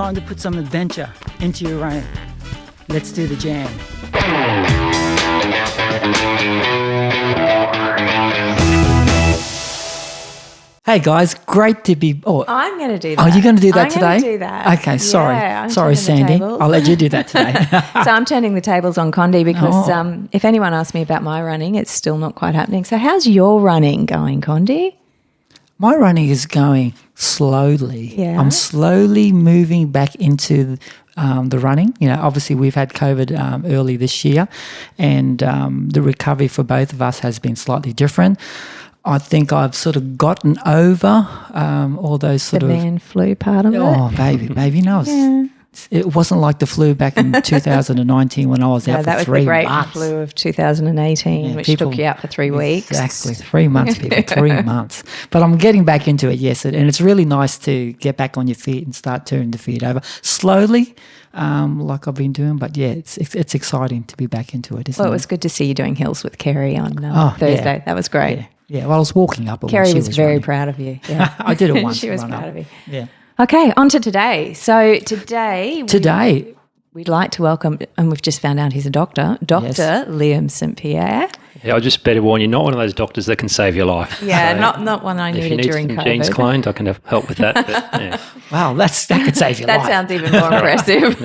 time to put some adventure into your running. Let's do the jam. Hey guys, great to be... I'm going to do that. Oh, you're going to do that today? I'm going to do that. Okay, sorry. Yeah, sorry, Sandy. I'll let you do that today. So I'm turning the tables on Condi because if anyone asks me about my running, it's still not quite happening. So how's your running going, Condi? My running is going slowly. Yeah. I'm slowly moving back into the running. You know, obviously we've had COVID early this year, and the recovery for both of us has been slightly different. I think I've sort of gotten over all those sort of... The man flu part of it? Oh, baby, no. It wasn't like the flu back in 2019 when I was out for 3 months. That was the great flu of 2018, which took you out for 3 weeks. Exactly, 3 months, people, 3 months. But I'm getting back into it, yes, and it's really nice to get back on your feet and start turning the feet over slowly, like I've been doing. But yeah, it's exciting to be back into it, isn't it? Well, it was good to see you doing hills with Kerry on Thursday. Yeah. That was great. Yeah, well, I was walking up. Kerry was very proud of you. Yeah. I did it once. She was proud of you. Yeah. Okay, on to today. So today we'd like to welcome, and we've just found out he's a doctor, Dr. Liam St Pierre. Yeah, I just better warn you, not one of those doctors that can save your life. Yeah, so not one I needed during COVID. If you need some genes cloned, I can help with that. But, yeah. Wow, that could save your life. That sounds even more impressive.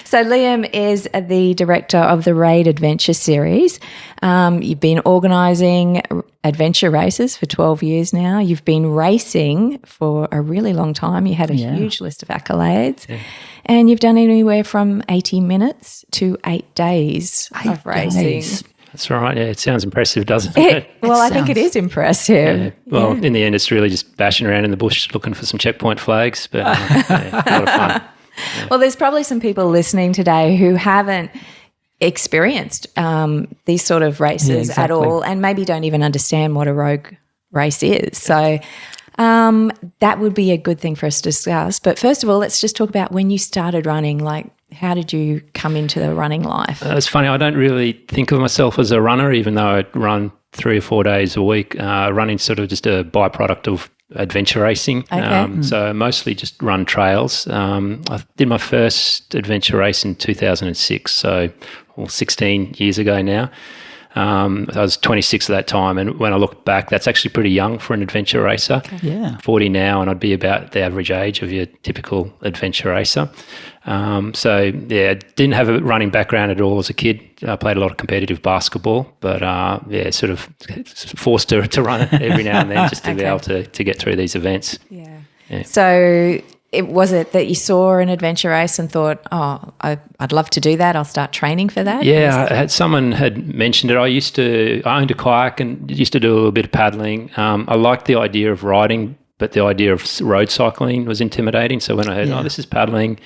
So Liam is the director of the Raid Adventure series. You've been organising adventure races for 12 years now. You've been racing for a really long time. You had a huge list of accolades. Yeah. And you've done anywhere from 80 minutes to 8 days of racing. That's right. Yeah, it sounds impressive, doesn't it? Well, I think it is impressive. Yeah. Well, in the end, it's really just bashing around in the bush looking for some checkpoint flags, but a lot of fun. Yeah. Well, there's probably some people listening today who haven't experienced these sort of races at all, and maybe don't even understand what a rogue race is. So that would be a good thing for us to discuss. But first of all, let's just talk about when you started running. Like, how did you come into the running life? It's funny. I don't really think of myself as a runner, even though I run 3 or 4 days a week. Running's sort of just a byproduct of adventure racing. Okay. So I mostly just run trails. I did my first adventure race in 2006, so 16 years ago now. I was 26 at that time, and when I look back, that's actually pretty young for an adventure racer. Okay. Yeah. 40 now, and I'd be about the average age of your typical adventure racer. So, yeah, didn't have a running background at all as a kid. I played a lot of competitive basketball, but, sort of forced to run it every now and then just to be able to get through these events. Yeah. So was it that you saw an adventure race and thought, I'd love to do that, I'll start training for that? Yeah, someone had mentioned it. I owned a kayak and used to do a little bit of paddling. I liked the idea of riding, but the idea of road cycling was intimidating. So when I heard, this is paddling,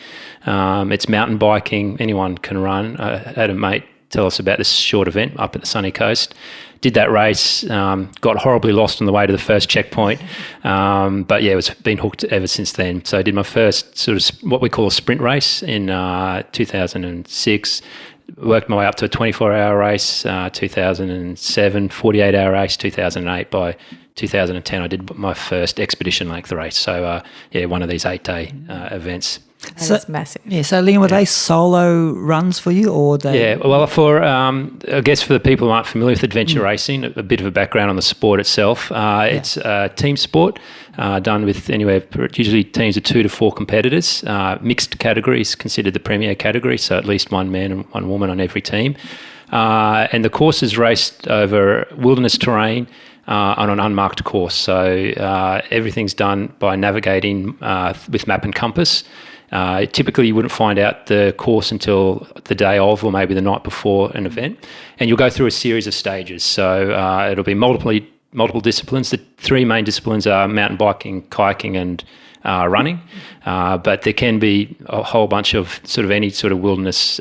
it's mountain biking, anyone can run. I had a mate tell us about this short event up at the sunny coast. Did that race, got horribly lost on the way to the first checkpoint. But yeah, it's been hooked ever since then. So I did my first sort of what we call a sprint race in 2006. Worked my way up to a 24-hour race, 2007, 48-hour race, 2008. By 2010, I did my first expedition length race. So one of these 8-day events. That's massive. Yeah, so Liam, were they solo runs for you, or they? Yeah, well, for I guess for the people who aren't familiar with adventure racing, a bit of a background on the sport itself. It's a team sport done with usually teams of 2 to 4 competitors. Mixed categories considered the premier category, so at least one man and one woman on every team. And the course is raced over wilderness terrain on an unmarked course. So everything's done by navigating with map and compass. Typically, you wouldn't find out the course until the day of or maybe the night before an event. And you'll go through a series of stages. So it'll be multiple disciplines. The 3 main disciplines are mountain biking, kayaking and running. But there can be a whole bunch of sort of any sort of wilderness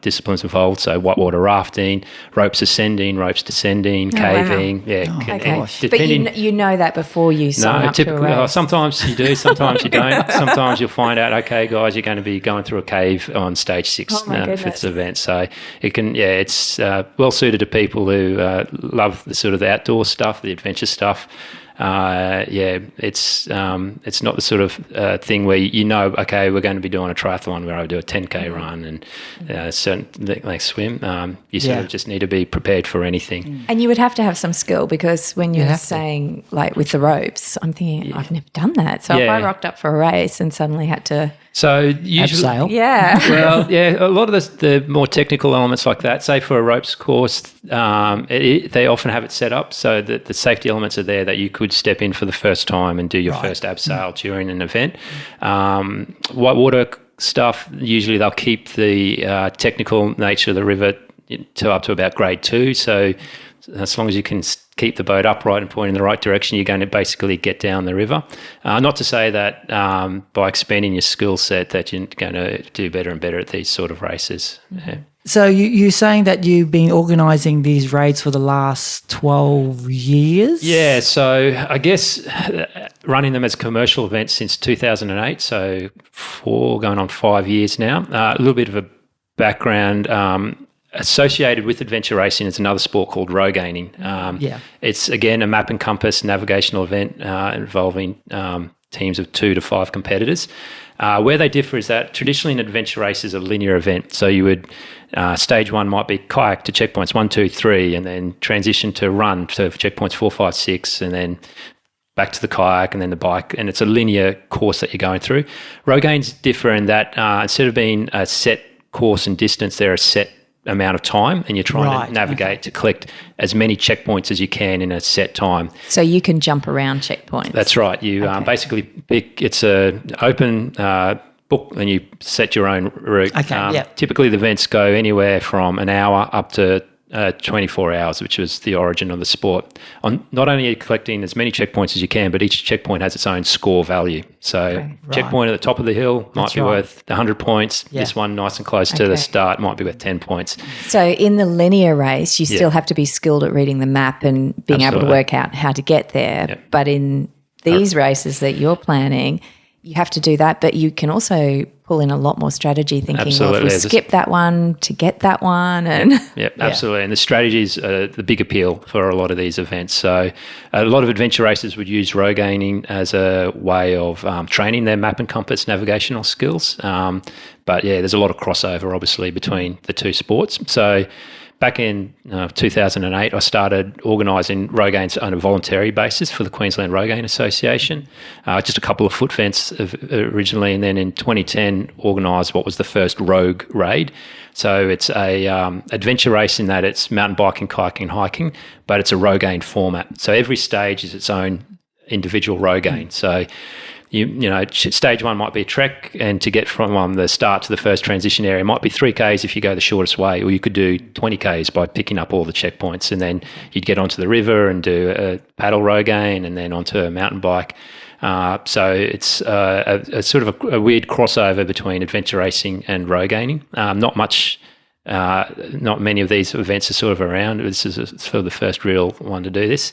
disciplines involved. So whitewater rafting, ropes ascending, ropes descending, caving. Wow. Okay. But you know that before you sign up to a race. Sometimes you do, sometimes you don't. Sometimes you'll find out, okay, guys, you're going to be going through a cave on stage 6 for this event. So it can, it's well suited to people who love the sort of the outdoor stuff, the adventure stuff. it's not the sort of thing where okay, we're going to be doing a triathlon where I do a 10K run and certain like swim. You sort of just need to be prepared for anything. And you would have to have some skill, because when you're saying like with the ropes, I'm thinking I've never done that. So if I rocked up for a race and suddenly had to usually, abseil. a lot of the more technical elements like that, say for a ropes course, they often have it set up so that the safety elements are there that you could step in for the first time and do your first abseil during an event. Whitewater stuff, usually they'll keep the technical nature of the river up to about grade 2. So as long as you can keep the boat upright and point in the right direction, you're going to basically get down the river. Not to say that by expanding your skill set that you're going to do better and better at these sort of races. Yeah. So you're saying that you've been organising these raids for the last 12 years? Yeah, so I guess running them as commercial events since 2008, so 4 going on 5 years now. A little bit of a background. Associated with adventure racing is another sport called row gaining. It's, again, a map and compass navigational event involving teams of 2 to 5 competitors. Where they differ is that traditionally an adventure race is a linear event. So you would, stage 1 might be kayak to checkpoints 1, 2, 3, and then transition to run to checkpoints 4, 5, 6, and then back to the kayak and then the bike, and it's a linear course that you're going through. Row gains differ in that instead of being a set course and distance, they're a set amount of time, and you're trying to navigate to collect as many checkpoints as you can in a set time. So you can jump around checkpoints. That's right. You basically pick, it's an open book, and you set your own route. Typically the events go anywhere from an hour up to 24 hours, which was the origin of the sport. Not only are you collecting as many checkpoints as you can, but each checkpoint has its own score value. So checkpoint at the top of the hill might be worth 100 points. This one nice and close to the start might be worth 10 points. So in the linear race, you still have to be skilled at reading the map and being able to work out how to get there. But in these races that you're planning, you have to do that, but you can also pull in a lot more strategy, thinking, well, if we skip that one to get that one. And absolutely. And the strategies are the big appeal for a lot of these events. So a lot of adventure racers would use row gaining as a way of training their map and compass navigational skills. But there's a lot of crossover, obviously, between the two sports. So back in 2008, I started organising row gains on a voluntary basis for the Queensland Row Gain Association. Just a couple of foot fence originally, and then in 2010 organised what was the first Rogue Raid. So it's a adventure race in that it's mountain biking, kayaking, and hiking, but it's a row gain format. So every stage is its own individual row gain. So you know, stage 1 might be a trek, and to get from the start to the first transition area might be 3Ks if you go the shortest way, or you could do 20Ks by picking up all the checkpoints, and then you'd get onto the river and do a paddle row gain, and then onto a mountain bike. So it's a sort of a weird crossover between adventure racing and row gaining. Not many of these events are sort of around. This is sort of the first real one to do this.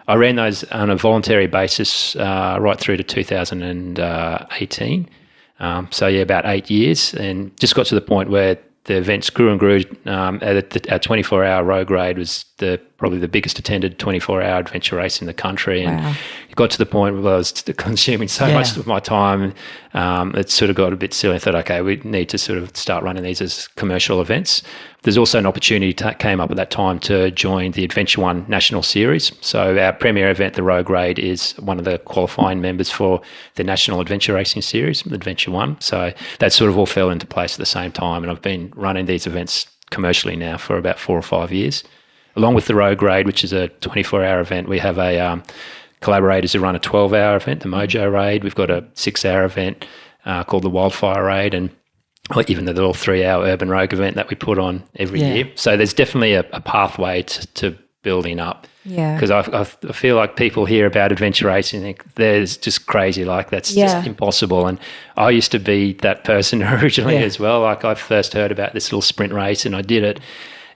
I ran those on a voluntary basis right through to 2018. About 8 years, and just got to the point where the events grew and grew. Our 24-hour Rogue Raid was probably the biggest attended 24-hour adventure race in the country. And it got to the point where I was consuming so much of my time. It sort of got a bit silly. I thought, okay, we need to sort of start running these as commercial events. There's also an opportunity came up at that time to join the Adventure One National Series. So our premier event, the Rogue Raid, is one of the qualifying members for the National Adventure Racing Series, Adventure One. So that sort of all fell into place at the same time, and I've been running these events commercially now for about 4 or 5 years. Along with the Rogue Raid, which is a 24-hour event, we have collaborators who run a 12-hour event, the Mojo Raid. We've got a 6-hour event called the Wildfire Raid, and even the little 3-hour Urban Rogue event that we put on every year. So there's definitely a pathway to building up. Yeah. Because I feel like people hear about adventure racing and think there's just crazy, like that's just impossible. And I used to be that person originally as well. Like I first heard about this little sprint race and I did it.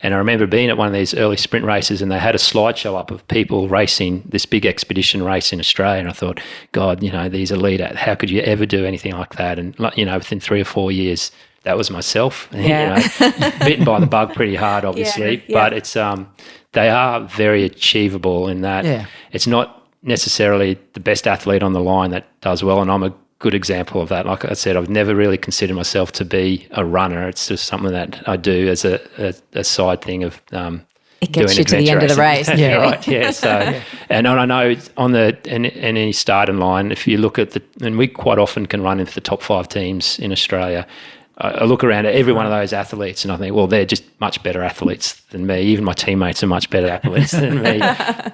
And I remember being at one of these early sprint races and they had a slideshow up of people racing this big expedition race in Australia. And I thought, God, these elite, how could you ever do anything like that? And, within 3 or 4 years, that was myself. Bitten by the bug pretty hard, obviously. But it's they are very achievable in that it's not necessarily the best athlete on the line that does well, and I'm a good example of that. Like I said, I've never really considered myself to be a runner. It's just something that I do as a side thing of it gets you to the end of the race. Yeah, right. Yeah. So, and I know on any starting line, if you look at and we quite often can run into the top 5 teams in Australia. I look around at every one of those athletes and I think, well, they're just much better athletes than me. Even my teammates are much better athletes than me.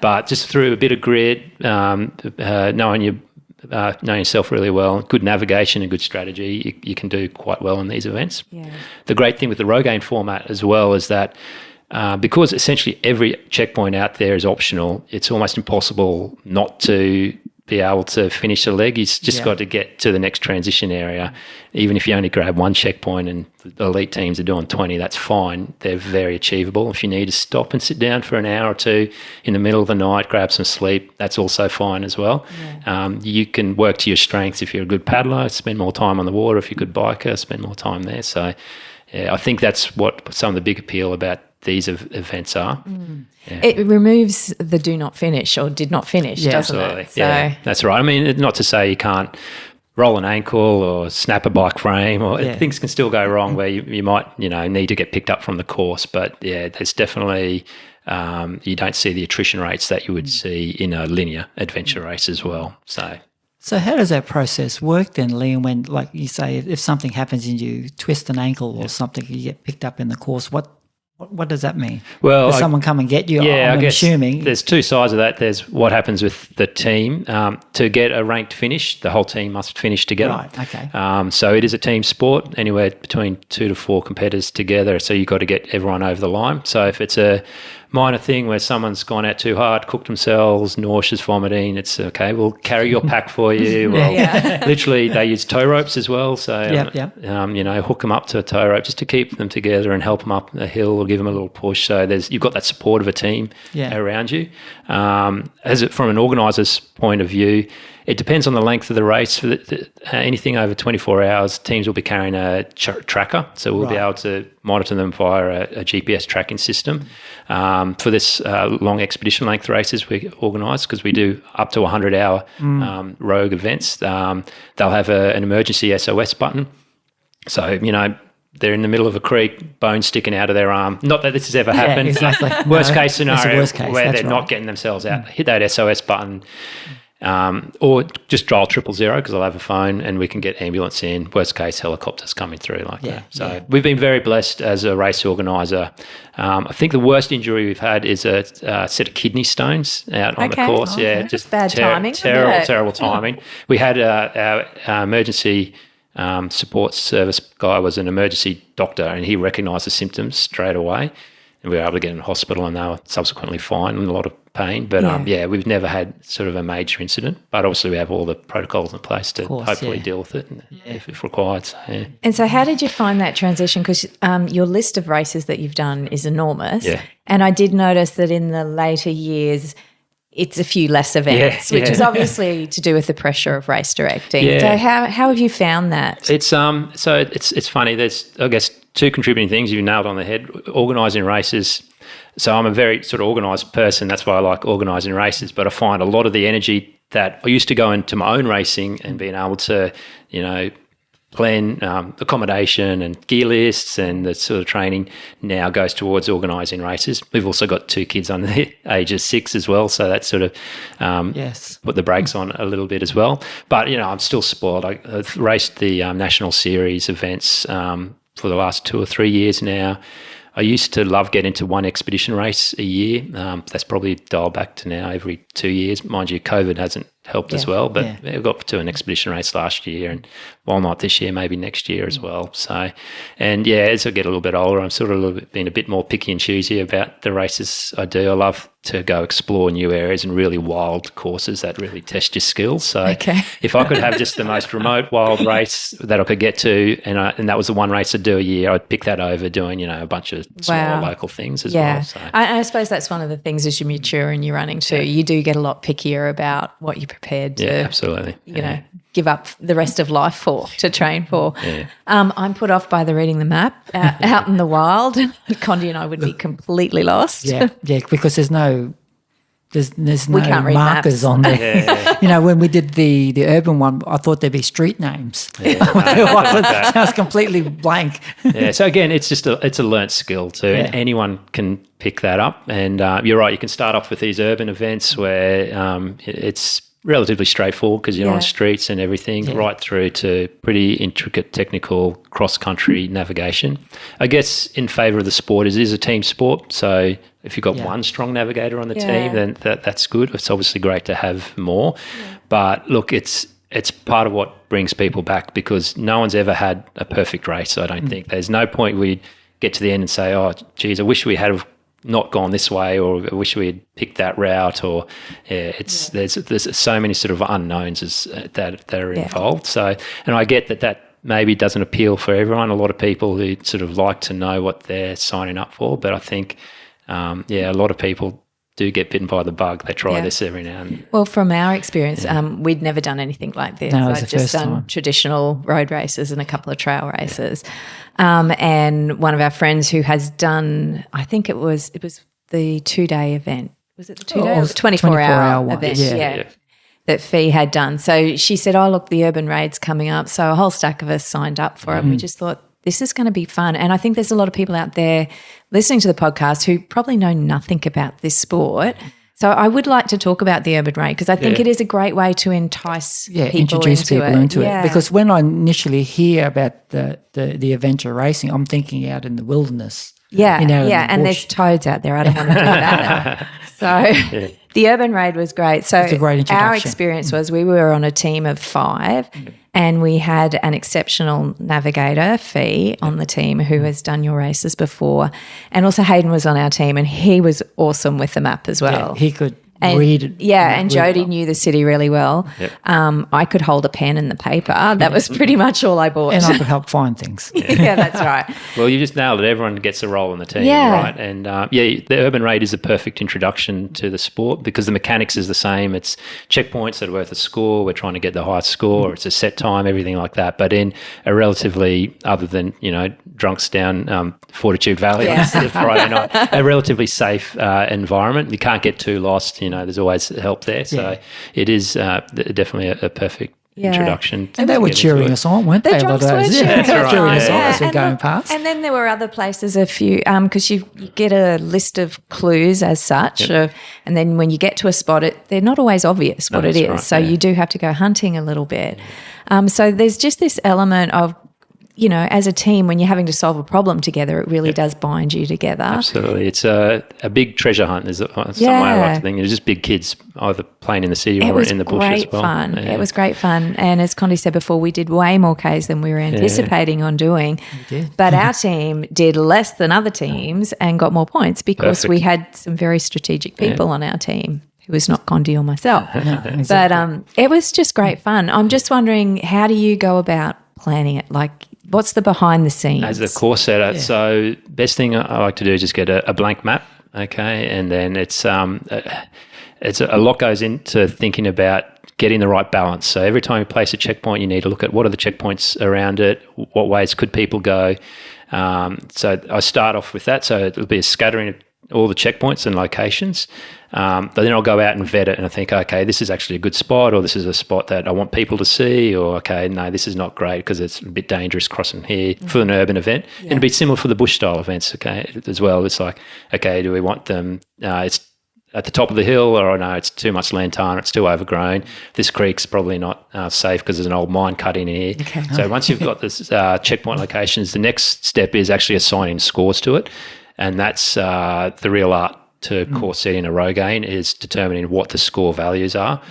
But just through a bit of grit, knowing yourself really well, good navigation and good strategy, you can do quite well in these events. Yeah. The great thing with the Rogaine format as well is that because essentially every checkpoint out there is optional, it's almost impossible not to be able to finish a leg. You've just got to get to the next transition area. Even if you only grab one checkpoint and the elite teams are doing 20, that's fine. They're very achievable. If you need to stop and sit down for an hour or two in the middle of the night, grab some sleep, that's also fine as well. Yeah. You can work to your strengths. If you're a good paddler, spend more time on the water. If you're a good biker, spend more time there. So I think that's what some of the big appeal about these events are. Yeah. It removes the do not finish or did not finish, doesn't absolutely. it? So, yeah, that's right. I mean, not to say you can't roll an ankle or snap a bike frame, or things can still go wrong where you might need to get picked up from the course. But yeah, there's definitely you don't see the attrition rates that you would see in a linear adventure race as well. So how does that process work then, Liam, when, like you say, if something happens and you twist an ankle or something, you get picked up in the course, what does that mean? Well, does someone come and get you? Yeah, I'm I guess assuming. There's two sides of that. There's what happens with the team. To get a ranked finish, the whole team must finish together. Right, okay. So it is a team sport, anywhere between 2 to 4 competitors together. So you've got to get everyone over the line. So if it's a minor thing where someone's gone out too hard, cooked themselves, nauseous, vomiting, it's okay, we'll carry your pack for you. Well, literally they use tow ropes as well. So, hook them up to a tow rope just to keep them together and help them up a hill or give them a little push. So you've got that support of a team around you. From an organiser's point of view, it depends on the length of the race. For anything over 24 hours, teams will be carrying a tracker. So we'll be able to monitor them via a GPS tracking system. For this long expedition length races we organise, because we do up to 100-hour rogue events, they'll have an emergency SOS button. So, they're in the middle of a creek, bone sticking out of their arm. Not that this has ever happened. Exactly. Worst case scenario where they're right. not getting themselves out. Hit that SOS button. Or just dial 000 because I'll have a phone and we can get ambulance in. Worst case, helicopters coming through like that. So we've been very blessed as a race organiser. I think the worst injury we've had is a set of kidney stones out on the course. Just bad timing. Terrible timing. We had our emergency support service guy was an emergency doctor and he recognised the symptoms straight away. And we were able to get in hospital and they were subsequently fine and a lot of pain. But we've never had sort of a major incident. But obviously we have all the protocols in place to hopefully deal with it if required. So, And so how did you find that transition? Because your list of races that you've done is enormous. Yeah. And I did notice that in the later years it's a few less events, which is obviously to do with the pressure of race directing. Yeah. So how have you found that? It's it's funny. There's, I guess, 2 contributing things. You nailed on the head. Organising races. So I'm a very sort of organised person. That's why I like organising races. But I find a lot of the energy that I used to go into my own racing and being able to, plan accommodation and gear lists and the sort of training now goes towards organising races. We've also got 2 kids under the age of 6 as well, so that's sort of put the brakes on a little bit as well. But, I'm still spoiled. I've raced the national series events for the last 2 or 3 years now. I used to love getting into one expedition race a year. That's probably dialed back to now every 2 years. Mind you, COVID hasn't helped as well, but we got to an expedition race last year and while not this year, maybe next year as well. So, and as I get a little bit older, I'm sort of being a bit more picky and choosy about the races I do. I love to go explore new areas and really wild courses that really test your skills. So if I could have just the most remote wild race that I could get to and that was the one race I'd do a year, I'd pick that over doing, a bunch of smaller local things as well. So. I suppose that's one of the things as you mature and you're running too. You do get a lot pickier about what you're prepared to, absolutely. Give up the rest of life for, to train for. Yeah. I'm put off by the reading the map out in the wild. Condi and I would be completely lost. Yeah, because there's no there's We no can't read markers maps. on there. You know, when we did the urban one, I thought there'd be street names. It was completely blank. Yeah, so again, it's just it's a learnt skill too, and anyone can pick that up. And you're right, you can start off with these urban events where it's relatively straightforward because you're on streets and everything, right through to pretty intricate technical cross-country navigation. I guess in favour of the sport is it is a team sport, so if you've got one strong navigator on the team, then that's good. It's obviously great to have more. But look, it's part of what brings people back because no one's ever had a perfect race, I don't think. There's no point we get to the end and say, oh, geez, I wish we had have not gone this way, or I wish we had picked that route, or there's so many sort of unknowns that are involved. So, and I get that maybe doesn't appeal for everyone. A lot of people who sort of like to know what they're signing up for, but I think, a lot of people do get bitten by the bug. They try this every now and then. Well, from our experience, we'd never done anything like this. No, it was I'd the just first done time. traditional road races and a couple of trail races. And one of our friends who has done, I think it was the 2-day event. Was it the 2-day? it was 24-hour one. event. Yeah. That Fee had done. So she said, oh, look, the urban raid's coming up. So a whole stack of us signed up for it. And we just thought, this is going to be fun. And I think there's a lot of people out there listening to the podcast who probably know nothing about this sport. So I would like to talk about the urban raid because I think it is a great way to entice people introduce into people it. into it. Because when I initially hear about the adventure racing, I'm thinking out in the wilderness. Yeah, in the and bush. there's toads out there. I don't want to do that. So the urban raid was great. So It's a great introduction. our experience was we were on a team of 5 and we had an exceptional navigator, Fee, on the team who has done your races before. And also Hayden was on our team and he was awesome with the map as well. Yeah, he could And, read it. and Jodie knew the city really well. Yep. I could hold a pen and the paper. That was pretty much all I bought. And I could help find things. Yeah, that's right. Well, you just nailed it. Everyone gets a role in the team, right? And the urban raid is a perfect introduction to the sport because the mechanics is the same. It's checkpoints that are worth a score. We're trying to get the highest score. It's a set time, everything like that. But in a relatively, other than drunks down Fortitude Valley on Friday night, a relatively safe environment. You can't get too lost. There's always help there. So it is definitely a perfect introduction. And they were cheering us on, weren't they? The drunks were cheering They were us cheering on, us on yeah. as we're And going look, past. And then there were other places, a few, because you get a list of clues as such. And then when you get to a spot, they're not always obvious what it is. right, so you do have to go hunting a little bit. So there's just this element of, as a team, when you're having to solve a problem together, it really does bind you together. Absolutely. It's a big treasure hunt. There's some way I like to think. It's just big kids either playing in the city or in the bush as well. Fun. Yeah. It was great fun. And as Condi said before, we did way more Ks than we were anticipating on doing. But our team did less than other teams and got more points because we had some very strategic people on our team. Who was not Condi or myself. Exactly. But it was just great fun. I'm just wondering, how do you go about planning it? Like, what's the behind the scenes? As a course setter, so best thing I like to do is just get a blank map, okay, and then it's a lot goes into thinking about getting the right balance. So every time you place a checkpoint, you need to look at what are the checkpoints around it, what ways could people go. So I start off with that. So it'll be a scattering of all the checkpoints and locations. But then I'll go out and vet it and I think, okay, this is actually a good spot, or this is a spot that I want people to see, or, okay, no, this is not great because it's a bit dangerous crossing here for an urban event. And it'd be similar for the bush style events, okay, as well. It's like, okay, do we want them, it's at the top of the hill, or no, it's too much lantana, it's too overgrown. This creek's probably not safe because there's an old mine cut in here. Okay. So once you've got this checkpoint locations, the next step is actually assigning scores to it. And that's the real art to course setting a row gain, is determining what the score values are,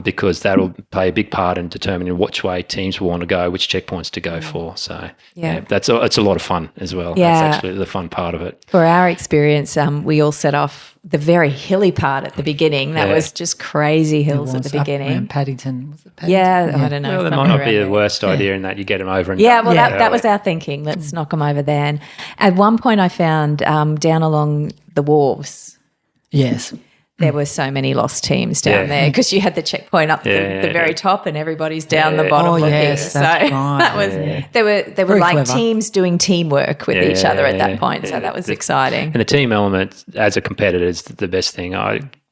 because that'll play a big part in determining which way teams will want to go, which checkpoints to go for. So it's a lot of fun as well. Yeah. That's actually the fun part of it. For our experience, we all set off the very hilly part at the beginning. That was just crazy hills at the beginning. Around Paddington. Was it Paddington? Yeah, I don't know. Well, that might something not be around the there. worst idea in that you get them over and Yeah, done. well, Yeah. that was our thinking. Let's knock them over there. And at one point I found down along the wharves, Yes. there were so many lost teams down there because you had the checkpoint up the very top and everybody's down the bottom looking. yes, so that's right. that was there were Very like clever. teams doing teamwork with each other at that point. So yeah. that was exciting. And the team element as a competitor is the best thing.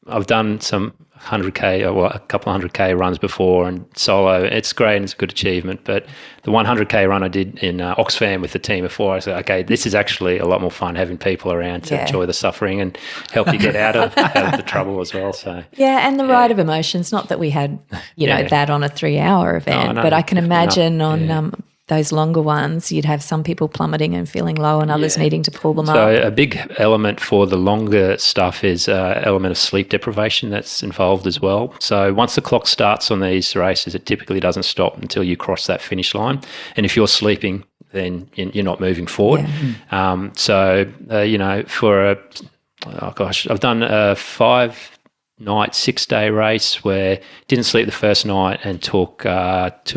I've done some 100K or a couple of 100K runs before and solo. It's great and it's a good achievement. But the 100K run I did in Oxfam with the team before, I said, okay, this is actually a lot more fun having people around to enjoy the suffering and help you get out of the trouble as well. So and the ride of emotions. Not that we had, that on a 3-hour event, but I can imagine on those longer ones, you'd have some people plummeting and feeling low and others needing to pull them up. So a big element for the longer stuff is element of sleep deprivation that's involved as well. So once the clock starts on these races, it typically doesn't stop until you cross that finish line. And if you're sleeping, then you're not moving forward. For I've done a 5-night, 6-day race where didn't sleep the first night and took 2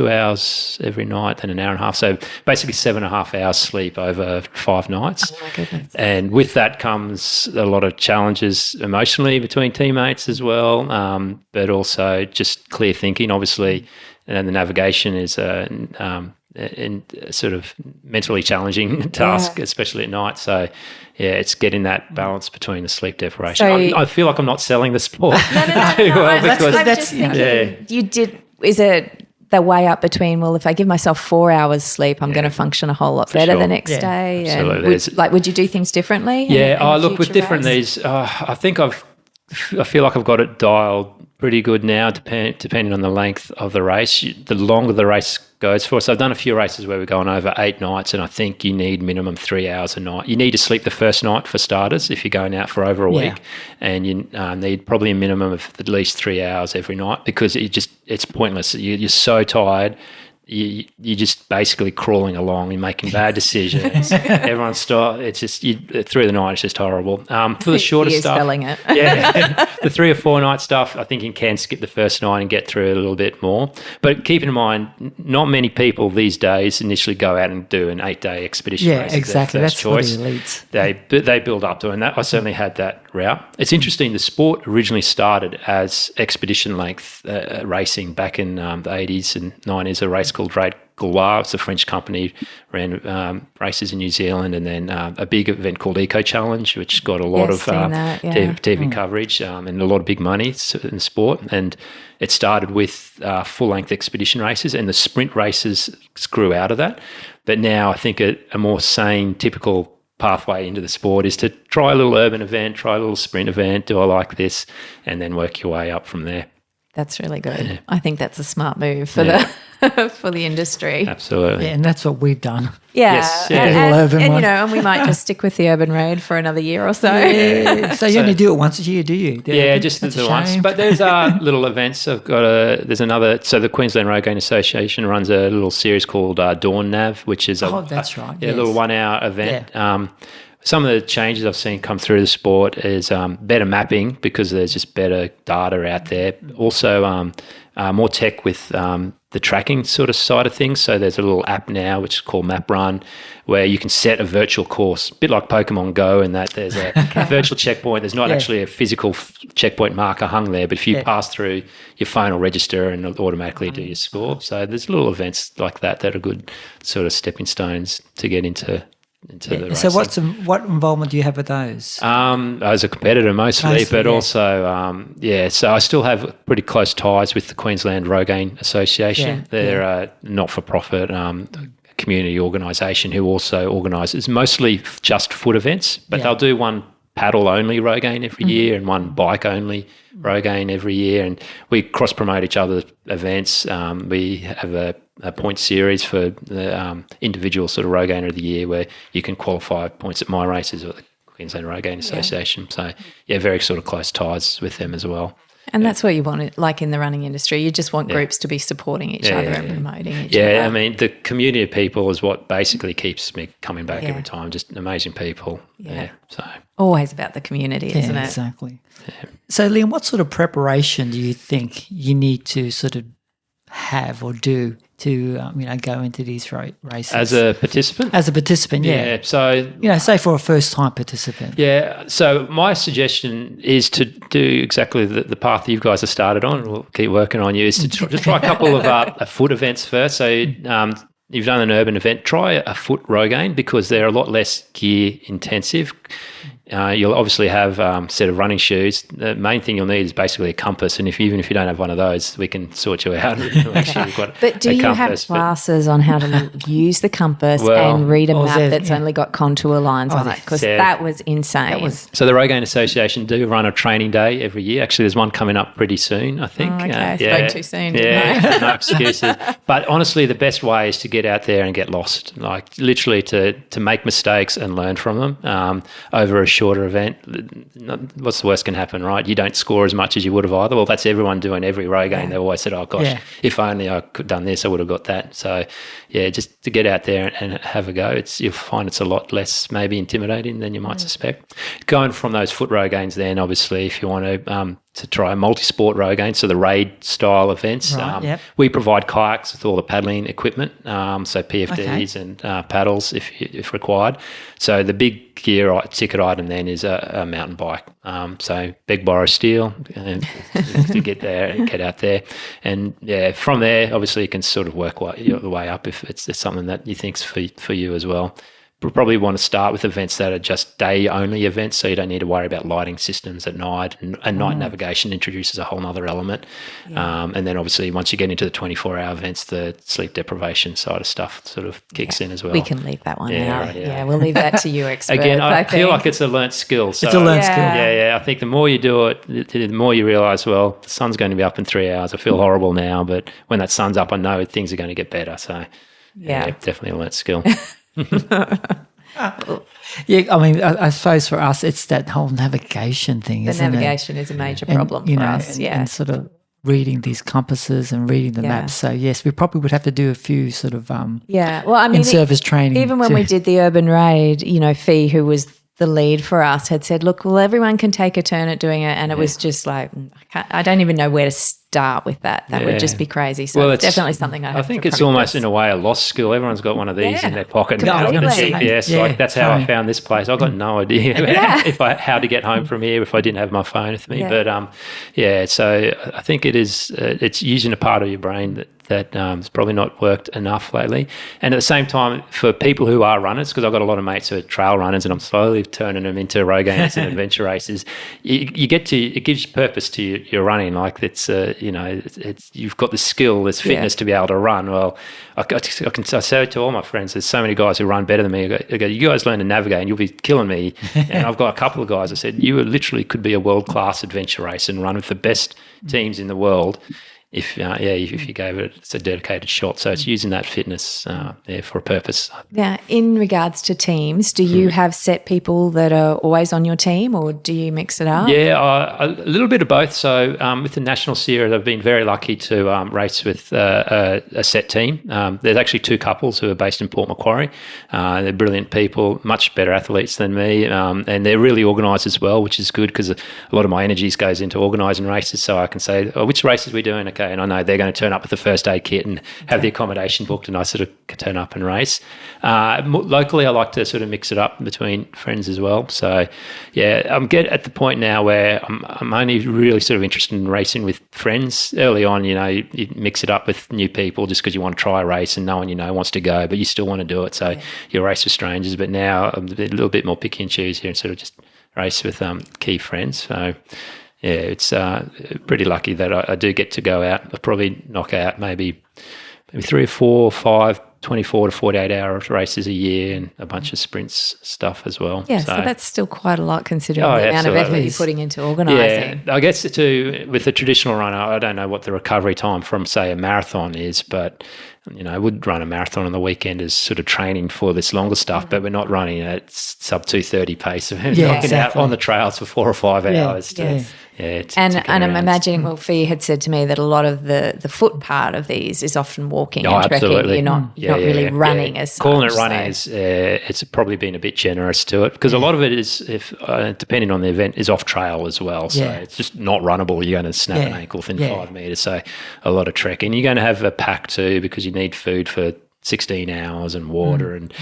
hours every night, then an hour and a half. So basically 7.5 hours sleep over 5 nights. Oh my goodness. And with that comes a lot of challenges emotionally between teammates as well, but also just clear thinking, obviously. And the navigation is a sort of mentally challenging task, especially at night. So, it's getting that balance between the sleep deprivation. So I feel like I'm not selling the sport. No. well, because I'm just thinking, you did, is it the way up between, well, if I give myself 4 hours sleep, I'm going to function a whole lot better the next day? Absolutely. And would you do things differently? Look, with different needs, I think I feel like I've got it dialed pretty good now, depending on the length of the race. The longer the race goes for. So I've done a few races where we're going over 8 nights, and I think you need minimum 3 hours a night. You need to sleep the first night for starters if you're going out for over a week, and you need probably a minimum of at least 3 hours every night, because it's pointless. You're so tired. You're just basically crawling along. You're making bad decisions. Everyone's it's just through the night. It's just horrible. For the shorter stuff, spelling it. The 3 or 4 night stuff, I think you can skip the first night and get through it a little bit more. But keep in mind, not many people these days initially go out and do an 8-day expedition race. Yeah, exactly. That's choice. For the elites. They build up to it, and I certainly had that route. It's interesting. The sport originally started as expedition length racing back in the 80s and 90s. A race called Raid Gaulois. It's a French company, ran races in New Zealand, and then a big event called Eco Challenge, which got a lot of TV coverage and a lot of big money in the sport. And it started with full-length expedition races, and the sprint races grew out of that. But now I think a more sane, typical pathway into the sport is to try a little urban event, try a little sprint event, do I like this, and then work your way up from there. That's really good. Yeah. I think that's a smart move for the industry. Absolutely. Yeah, and that's what we've done. Yeah. Yes. And we might just stick with the urban raid for another year or so. Yeah. So you only do it once a year, do you? Just the once. But there's little events. There's another. So the Queensland Road Going Association runs a little series called Dawn Nav, which is that's right. A little 1 hour event. Yeah. Some of the changes I've seen come through the sport is better mapping, because there's just better data out there. Also, more tech with the tracking sort of side of things. So there's a little app now which is called Map Run, where you can set a virtual course, a bit like Pokemon Go, in that there's a virtual checkpoint. There's not actually a physical checkpoint marker hung there, but if you pass through, your phone will register and it'll automatically do your score. So there's little events like that are good sort of stepping stones to get into the racing. So what involvement do you have with those? As a competitor mostly, but also, so I still have pretty close ties with the Queensland Rogaine Association. They're a not-for-profit community organisation who also organises mostly just foot events, but they'll do one paddle-only Rogaine every year and one bike-only Rogaine every year, and we cross-promote each other's events. We have a point series for the individual sort of Rogainer of the year, where you can qualify points at my races or the Queensland Rogaine Association. So, very sort of close ties with them as well. And that's what you want, like in the running industry. You just want groups to be supporting each other and promoting each other. Yeah, I mean, the community of people is what basically keeps me coming back every time. Just amazing people. Yeah. So always about the community, isn't it? Exactly. Yeah. So, Liam, what sort of preparation do you think you need to sort of have or do to go into these races as a participant? As a participant, yeah. So say for a first-time participant. Yeah. So my suggestion is to do exactly the path that you guys have started on. We'll keep working on you. Is to try a couple of foot events first. So you've done an urban event. Try a foot Rogaine, because they're a lot less gear intensive. You'll obviously have a set of running shoes. The main thing you'll need is basically a compass, and even if you don't have one of those, we can sort you out. Make sure you've got But do you have classes on how to use the compass and read a map that's only got contour lines on it? Because that was insane. So the Rogaine Association do run a training day every year. Actually, there's one coming up pretty soon, I think. Okay, spoke too soon. Yeah, no excuses. But honestly, the best way is to get out there and get lost, like literally to make mistakes and learn from them over a shorter event. What's the worst can happen, right? You don't score as much as you would have either. Well, that's everyone doing every Rogaine. They always said, oh gosh, if only I could have done this, I would have got that. So just to get out there and have a go, you'll find it's a lot less maybe intimidating than you might suspect. Going from those foot Rogaines then, obviously, if you want to try multi-sport Rogaine, so the raid style events. We provide kayaks with all the paddling equipment, so PFDs and paddles if required. So the big gear ticket item then is a mountain bike. So beg, borrow, steal to get there and get out there. And from there, obviously, you can sort of work the way up if it's something that you think's for you as well. Probably want to start with events that are just day-only events, so you don't need to worry about lighting systems at night, and night navigation introduces a whole other element. And then obviously once you get into the 24-hour events, the sleep deprivation side of stuff sort of kicks in as well. We can leave that one out. Right, yeah, we'll leave that to you experts. Again, I feel like it's a learnt skill. So, it's a learnt skill. Yeah. I think the more you do it, the more you realise, well, the sun's going to be up in 3 hours. I feel horrible now, but when that sun's up, I know things are going to get better. So definitely a learnt skill. I mean, I suppose for us, it's that whole navigation thing, isn't it? The navigation is a major problem for us, and sort of reading these compasses and reading the maps. So, yes, we probably would have to do a few sort of in-service training. Even when we did the urban raid, Fee, who was the lead for us, had said, look, well, everyone can take a turn at doing it. And it was just like, I don't even know where to start with that. That would just be crazy. So it's definitely something I think it's almost in a way a lost skill. Everyone's got one of these in their pocket. GPS. Like that's how I found this place. I've got no idea how to get home from here if I didn't have my phone with me. But so I think it's using a part of your brain that has probably not worked enough lately. And at the same time, for people who are runners, because I've got a lot of mates who are trail runners and I'm slowly turning them into Rogaines and adventure races, it gives purpose to your running. Like it's you've got the skill, this fitness to be able to run. Well, I say to all my friends, there's so many guys who run better than me. I go, you guys learn to navigate and you'll be killing me. And I've got a couple of guys that said, you literally could be a world-class adventure race and run with the best teams in the world. If you gave it a dedicated shot. So it's using that fitness for a purpose. Yeah. In regards to teams, do you have set people that are always on your team or do you mix it up? Yeah, a little bit of both. So with the National Series, I've been very lucky to race with a set team. There's actually two couples who are based in Port Macquarie. They're brilliant people, much better athletes than me, and they're really organised as well, which is good because a lot of my energies goes into organising races. So I can say, which races are we doing? Okay, and I know they're going to turn up with the first aid kit and have the accommodation booked, and I sort of turn up and race. Locally, I like to sort of mix it up between friends as well. So, I'm at the point now where I'm only really sort of interested in racing with friends. Early on, you mix it up with new people just because you want to try a race and no one wants to go, but you still want to do it. So you race with strangers. But now I'm a little bit more picky and choose here and sort of just race with key friends. So. Yeah, it's pretty lucky that I do get to go out. I probably knock out maybe 3 or 4 or 5 24 to 48 hour races a year and a bunch of sprints stuff as well. Yeah, so that's still quite a lot considering the amount of effort you're putting into organising. Yeah, I guess with a traditional runner, I don't know what the recovery time from, say, a marathon is, but I would run a marathon on the weekend as sort of training for this longer stuff, but we're not running at sub 2:30 pace. Knocking out on the trails for 4 or 5 hours. And I'm imagining, Fee had said to me that a lot of the foot part of these is often walking and trekking. Absolutely. You're not really running as such. Calling it running is it's probably been a bit generous to it because a lot of it is, depending on the event, is off trail as well. So it's just not runnable. You're going to snap an ankle within 5 metres. So a lot of trekking. You're going to have a pack too because you need food for 16 hours and water and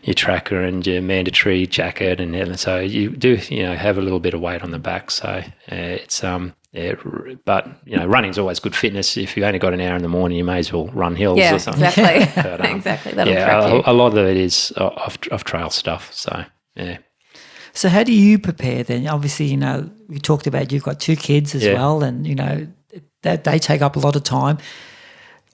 your tracker and your mandatory jacket and so you do have a little bit of weight on the back. So it's but running is always good fitness. If you only got an hour in the morning, you may as well run hills or something. Exactly. But, exactly. That'll track you. A lot of it is off trail stuff. So So how do you prepare then? Obviously, you know, we talked about you've got 2 kids as well, and, you know, that they take up a lot of time.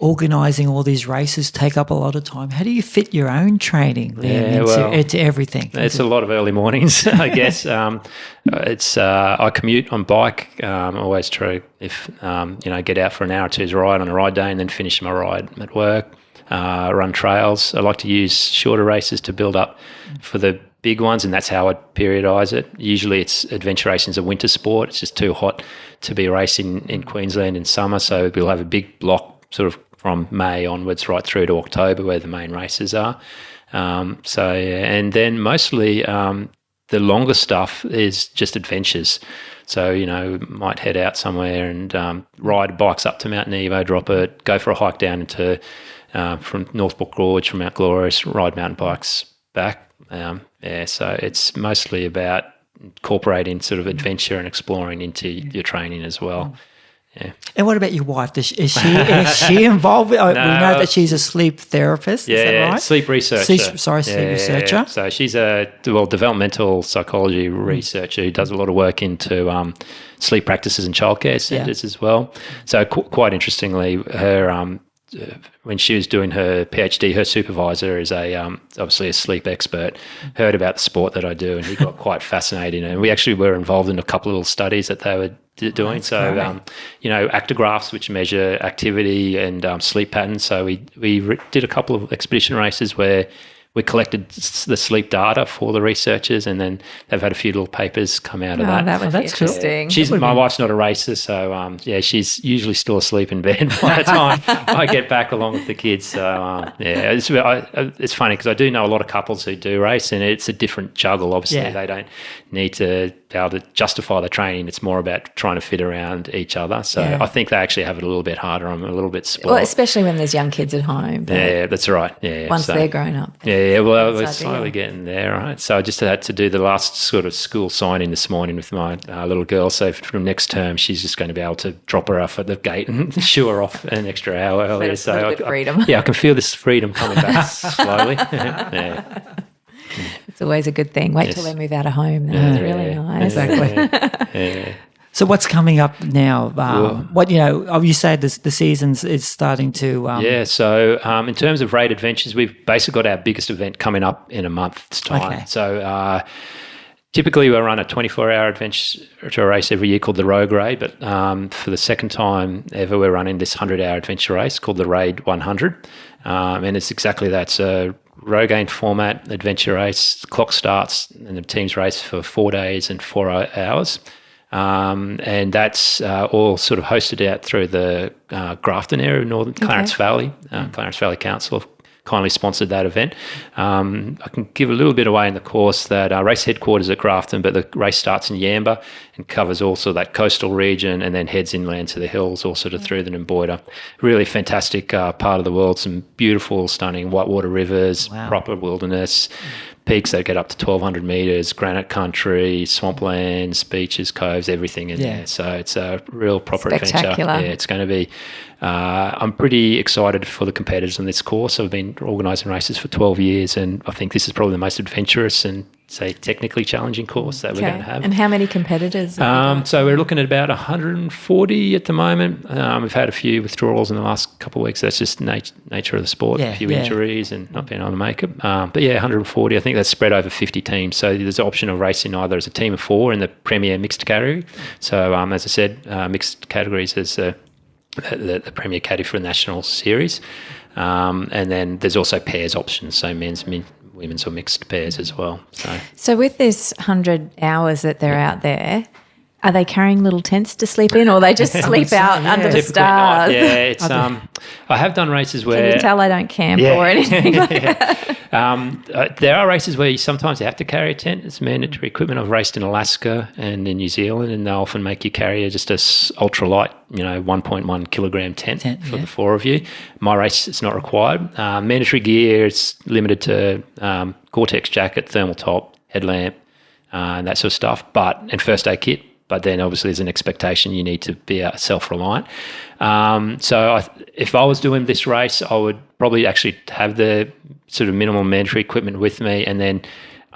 Organising all these races take up a lot of time. How do you fit your own training, Liam, into everything? It's a lot of early mornings, I guess. I commute on bike. I always try if get out for an hour or two's ride on a ride day and then finish my ride at work. Run trails. I like to use shorter races to build up for the big ones, and that's how I periodise it. Usually it's adventure racing is a winter sport. It's just too hot to be racing in Queensland in summer, so we'll have a big block sort of from May onwards right through to October where the main races are. And then mostly the longer stuff is just adventures. So, you know, might head out somewhere and ride bikes up to Mount Nebo, drop it, go for a hike down into from Northbrook Gorge, from Mount Glorious, ride mountain bikes back. So it's mostly about incorporating sort of adventure and exploring into your training as well. Yeah. And what about your wife? Is she involved? We know that she's a sleep therapist. Is that right? Sleep researcher. Sleep researcher. Yeah. So she's a developmental psychology researcher who does a lot of work into sleep practices and childcare centres as well. So quite interestingly, her when she was doing her PhD, her supervisor is obviously a sleep expert, heard about the sport that I do, and he got quite fascinated. And we actually were involved in a couple of little studies that they were doing. So, actigraphs, which measure activity and sleep patterns. So we did a couple of expedition races where we collected the sleep data for the researchers, and then they've had a few little papers come out of that. That would be interesting. My wife's not a racer, so she's usually still asleep in bed by the time I get back along with the kids. So it's funny because I do know a lot of couples who do race, and it's a different juggle. Obviously, they don't need to be able to justify the training. It's more about trying to fit around each other. So I think they actually have it a little bit harder. I'm a little bit spoiled. Well, especially when there's young kids at home. Yeah, that's right. Yeah, once they're grown up. Yeah, well, we're slowly getting there, right? So I just had to do the last sort of school signing this morning with my little girl. So from next term, she's just going to be able to drop her off at the gate and shoo her off an extra hour earlier. So a little bit freedom. I can feel this freedom coming back slowly. Yeah. It's always a good thing. Wait till they move out of home. That's really nice. Exactly. So what's coming up now? You say the season is starting to... So in terms of Raid Adventures, we've basically got our biggest event coming up in a month's time. Okay. So typically we'll run a 24-hour adventure race every year called the Rogue Raid, but for the second time ever we're running this 100-hour adventure race called the Raid 100. And it's exactly that. It's a Rogaine format adventure race. The clock starts and the teams race for 4 days and 4 hours. And that's all sort of hosted out through the Grafton area of Northern Clarence Valley. Clarence Valley Council have kindly sponsored that event. I can give a little bit away in the course that our race headquarters at Grafton, but the race starts in Yamba and covers also that coastal region and then heads inland to the hills, also to through the Namboida. Really fantastic part of the world, some beautiful, stunning whitewater rivers, proper wilderness, peaks that get up to 1,200 metres, granite country, swamplands, beaches, coves, everything in there. So it's a real proper adventure. Yeah, it's going to be... I'm pretty excited for the competitors on this course. I've been organising races for 12 years, and I think this is probably the most adventurous and, say, technically challenging course that we're going to have. And how many competitors? So we're looking at about 140 at the moment. We've had a few withdrawals in the last couple of weeks. That's just nature of the sport, a few injuries and not being able to make it. But 140. I think that's spread over 50 teams. So there's an option of racing either as a team of 4 in the Premier Mixed category. So as I said, mixed categories is the Premier category for the National Series. And then there's also pairs options, so men's, women's or mixed pairs as well. So with this 100 hours that they're out there, are they carrying little tents to sleep in, or they just sleep out under the stars? Not. Yeah, it's I have done races where... Can you tell I don't camp or anything like that? There are races where sometimes you have to carry a tent. It's mandatory equipment. I've raced in Alaska and in New Zealand, and they'll often make you carry just a ultralight, 1.1 kilogram tent for the 4 of you. My race, it's not required. Mandatory gear, it's limited to Gore-Tex jacket, thermal top, headlamp, and that sort of stuff, and first aid kit. But then obviously there's an expectation you need to be self-reliant. So if I was doing this race, I would probably actually have the sort of minimal mandatory equipment with me, and then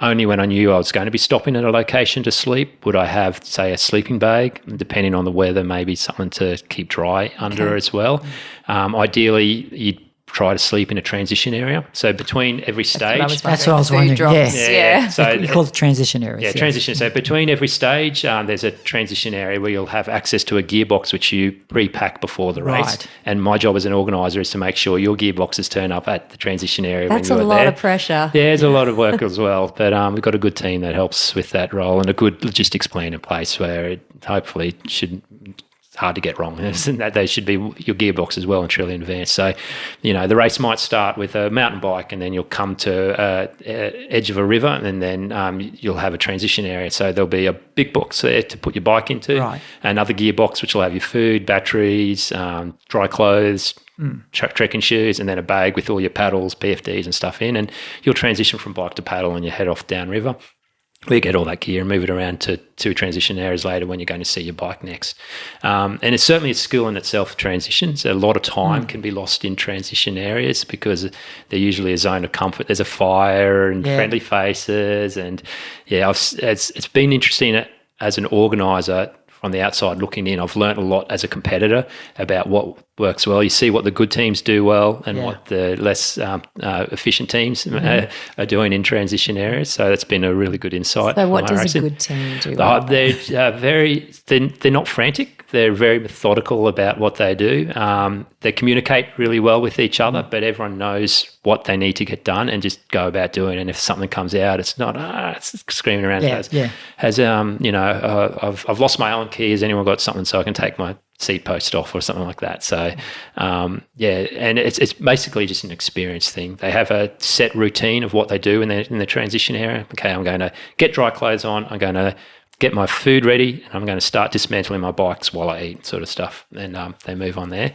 only when I knew I was going to be stopping at a location to sleep would I have, say, a sleeping bag, depending on the weather, maybe something to keep dry under as well. Ideally, you'd try to sleep in a transition area. So between every stage. That's what I was wondering. Yeah. So we call it transition areas. Yeah, transition. So between every stage, there's a transition area where you'll have access to a gearbox which you pre-pack before the race. Right. And my job as an organizer is to make sure your gearboxes turn up at the transition area That's when you're there. That's a lot of pressure. Yeah, there's a lot of work as well. But we've got a good team that helps with that role and a good logistics plan in place where it hopefully shouldn't. It's hard to get wrong. That they should be your gearbox as well and truly in advance. So, the race might start with a mountain bike and then you'll come to edge of a river and then you'll have a transition area. So there'll be a big box there to put your bike into, another gearbox which will have your food, batteries, dry clothes, trekking shoes, and then a bag with all your paddles, PFDs and stuff in. And you'll transition from bike to paddle and you head off downriver. We get all that gear and move it around to transition areas later when you're going to see your bike next. And it's certainly a skill in itself, transitions. A lot of time can be lost in transition areas because they're usually a zone of comfort. There's a fire and friendly faces. And, it's been interesting as an organiser from the outside looking in. I've learnt a lot as a competitor about what works well. You see what the good teams do well and what the less efficient teams are doing in transition areas. So that's been a really good insight. So what does a good team do? They're not frantic. They're very methodical about what they do. They communicate really well with each other, but everyone knows what they need to get done and just go about doing it. And if something comes out, it's not it's screaming around. I've lost my Allen key. Has anyone got something so I can take my seat post off or something like that? So, and it's basically just an experience thing. They have a set routine of what they do in the transition area. Okay, I'm going to get dry clothes on. I'm going to get my food ready, and I'm going to start dismantling my bikes while I eat, sort of stuff. And they move on there.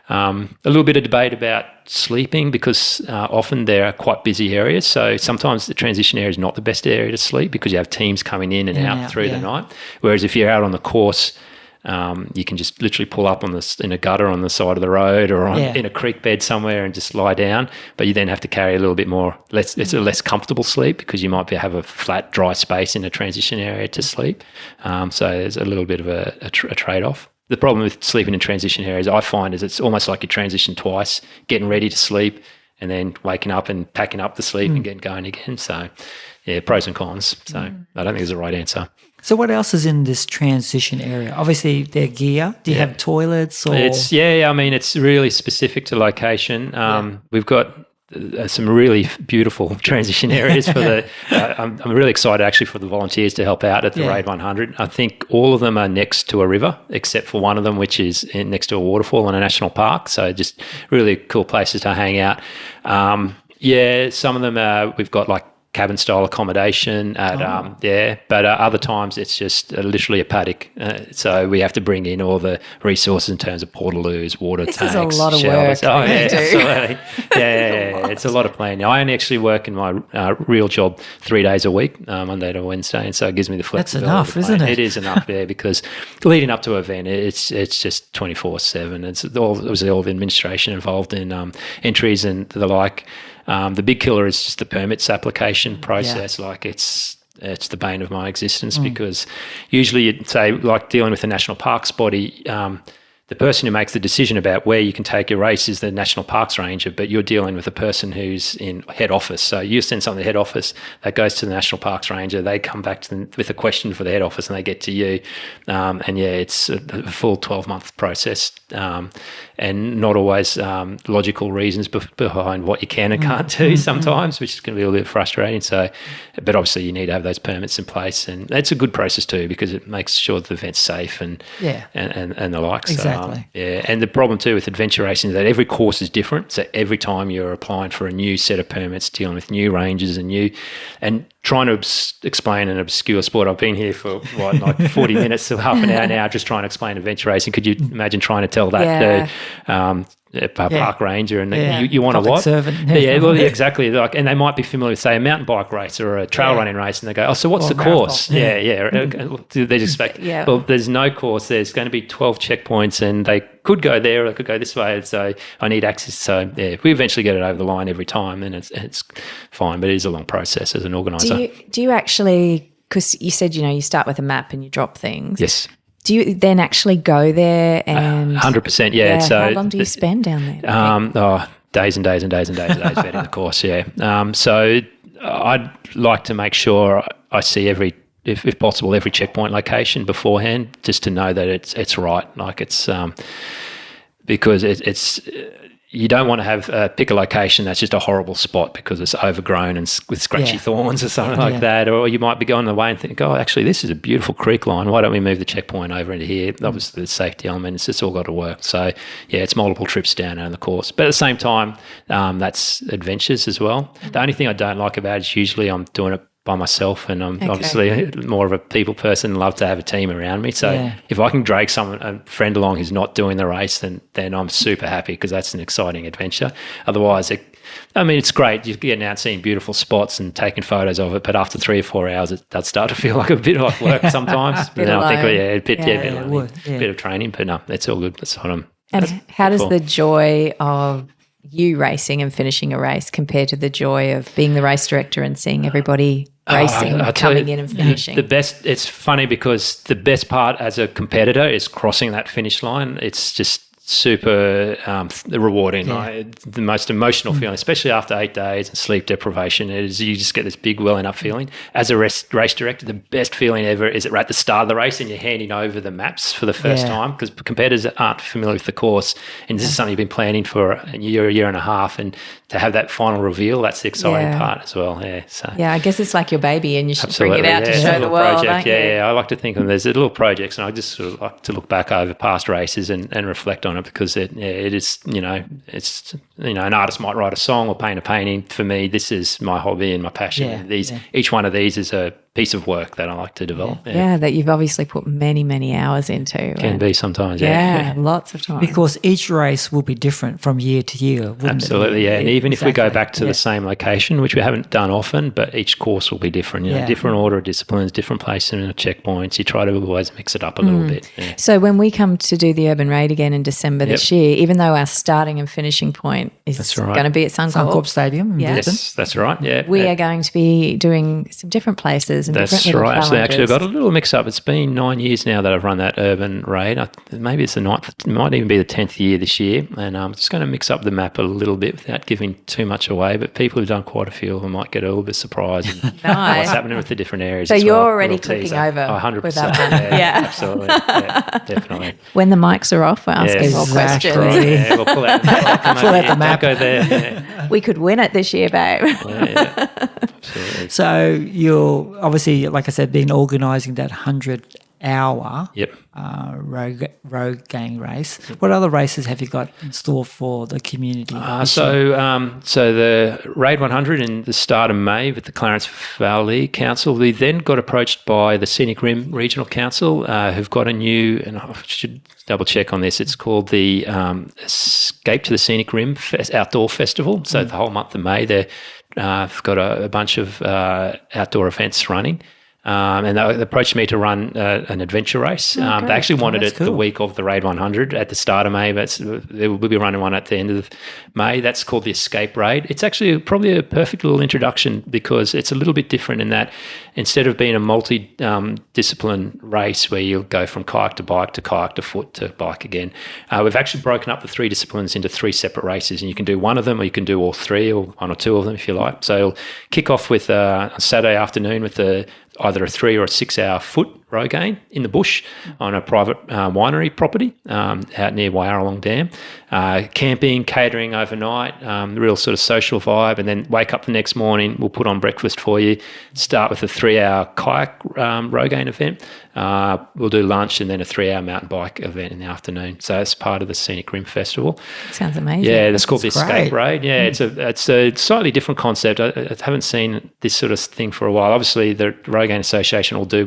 A little bit of debate about sleeping because often there are quite busy areas. So sometimes the transition area is not the best area to sleep because you have teams coming in and out through the night. Whereas if you're out on the course, you can just literally pull up in a gutter on the side of the road or in a creek bed somewhere and just lie down. But you then have to carry a little bit more. It's a less comfortable sleep because you might have a flat, dry space in a transition area to sleep. So there's a little bit of a trade-off. The problem with sleeping in transition areas, I find, is it's almost like you transition twice, getting ready to sleep and then waking up and packing up the sleep and getting going again. So, pros and cons. So I don't think there's a right answer. So what else is in this transition area? Obviously, their gear. Do you have toilets? Or? It's really specific to location. We've got some really beautiful transition areas for the. I'm really excited actually for the volunteers to help out at the Raid 100. I think all of them are next to a river, except for one of them, which is next to a waterfall in a national park. So just really cool places to hang out. Some of them we've got like cabin style accommodation at but other times it's just literally a paddock, so we have to bring in all the resources in terms of portaloos, water tanks, is a lot of showers. work. Absolutely. It's a lot of planning. I only actually work in my real job 3 days a week, Monday to Wednesday, and so it gives me the flexibility. That's enough, isn't it? It is enough, because leading up to an event, it's just 24/7. It's all the administration involved in entries and the like. The big killer is just the permits application process. Like it's the bane of my existence because usually you'd say, like dealing with the national parks body, the person who makes the decision about where you can take your race is the National Parks Ranger, but you're dealing with a person who's in head office. So you send something to head office, that goes to the National Parks Ranger, they come back to them with a question for the head office and they get to you. It's a full 12-month process and not always logical reasons behind what you can and can't do sometimes, which can be a little bit frustrating. So, but obviously you need to have those permits in place, and it's a good process too because it makes sure the event's safe and the like. Exactly. And the problem too with adventure racing is that every course is different. So every time you're applying for a new set of permits, dealing with new ranges and trying to explain an obscure sport. I've been here for 40 minutes to half an hour now just trying to explain adventure racing. Could you imagine trying to tell that to park ranger and you want public a what? Servant. Exactly. Like, and they might be familiar with, say, a mountain bike race or a trail running race, and they go, so what's the course? They just expect, well, there's no course. There's going to be 12 checkpoints, and they could go there or I could go this way. So I need access. So yeah, if we eventually get it over the line every time, then it's fine. But it is a long process as an organiser. Do you actually, because you said, you start with a map and you drop things. Yes. Do you then actually go there and 100%? Yeah. So how long do you spend down there? Days and days and days and days and days vetting the course. Yeah. So I'd like to make sure I see if possible, every checkpoint location beforehand, just to know that it's right. Like it's because it's you don't want to have pick a location that's just a horrible spot because it's overgrown and with scratchy thorns or something like that. Or you might be going the way and think, oh, actually, this is a beautiful creek line. Why don't we move the checkpoint over into here? Obviously, the safety element, it's just all got to work. So, yeah, it's multiple trips down the course. But at the same time, that's adventures as well. The only thing I don't like about it is usually I'm doing it by myself, and I'm obviously more of a people person and love to have a team around me. So if I can drag a friend along who's not doing the race, then I'm super happy because that's an exciting adventure. Otherwise, it's great. You're getting out seeing beautiful spots and taking photos of it, but after 3 or 4 hours, it does start to feel like a bit like work sometimes. But then I think, a bit of training, but no, it's all good. That's what I'm. And how does the joy of you racing and finishing a race compare to the joy of being the race director and seeing everybody racing, coming in and finishing? The best. It's funny because the best part as a competitor is crossing that finish line. It's just super rewarding. The most emotional feeling, especially after 8 days and sleep deprivation, is you just get this big welling up feeling. As a race director, the best feeling ever is at the start of the race and you're handing over the maps for the first time, because competitors aren't familiar with the course, and this is something you've been planning for a year and a half, and to have that final reveal, that's the exciting part as well. I guess it's like your baby and you should bring it out to show the world. I like to think of them as little projects, and I just sort of like to look back over past races and reflect on it, because it is, it's, an artist might write a song or paint a painting. For me, this is my hobby and my passion. Each one of these is a piece of work that I like to develop. That you've obviously put many, many hours into. Can be sometimes, lots of time. Because each race will be different from year to year, wouldn't Absolutely, it? And even if we go back to the same location, which we haven't done often, but each course will be different, different order of disciplines, different placement of checkpoints. You try to always mix it up a little bit. So when we come to do the Urban Raid again in December this year, even though our starting and finishing point is going to be at Suncorp Stadium. Yes, that's right, we are going to be doing some different places and different little challenges. Actually, I got a little mix up. It's been 9 years now that I've run that Urban Raid. Maybe it's the 9th, it might even be the 10th year this year. And I'm just going to mix up the map a little bit without giving too much away. But people who've done quite a few of them might get a little bit surprised at what's happening with the different areas. So you're already clicking over 100%. with that one. Absolutely. Yeah, definitely. When the mics are off, we're asking more questions. Right. Yeah, we'll pull out the map. Go there. Yeah. We could win it this year, babe. Absolutely. So you're obviously, like I said, been organising that 100-hour road gang race. What other races have you got in store for the community? So the Raid 100 in the start of May with the Clarence Valley Council. We then got approached by the Scenic Rim Regional Council, who've got a new, and I should double check on this, it's called the Escape to the Scenic Rim Outdoor Festival. So the whole month of May, they've got a bunch of outdoor events running. And they approached me to run an adventure race. They actually wanted it the week of the Raid 100 at the start of May, but they will be running one at the end of May. That's called the Escape Raid. It's actually probably a perfect little introduction because it's a little bit different in that instead of being a multi-discipline race where you'll go from kayak to foot to bike again, we've actually broken up the 3 disciplines into 3 separate races, and you can do one of them or you can do all 3 or 1 or 2 of them if you like. So it'll kick off with a Saturday afternoon with either a 3 or a 6 hour foot Rogaine in the bush on a private winery property out near Wyaralong Dam. Camping, catering overnight, real sort of social vibe, and then wake up the next morning, we'll put on breakfast for you, start with a 3-hour kayak Rogaine event. We'll do lunch and then a 3-hour mountain bike event in the afternoon. So it's part of the Scenic Rim Festival. Sounds amazing. Yeah, it's called the Escape Raid. Yeah, it's a slightly different concept. I haven't seen this sort of thing for a while. Obviously, the Rogaine Association will do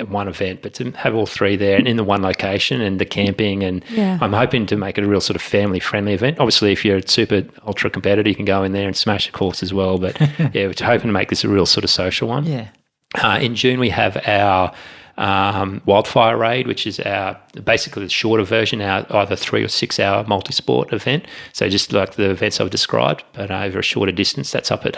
one event, but to have all 3 there and in the one location and the camping, and I'm hoping to make it a real sort of family-friendly event. Obviously, if you're a super ultra competitor, you can go in there and smash the course as well. But yeah, we're hoping to make this a real sort of social one. Yeah. In June, we have our Wildfire Raid, which is our basically the shorter version, either 3 or 6 hour multi-sport event. So just like the events I've described, but over a shorter distance. That's up at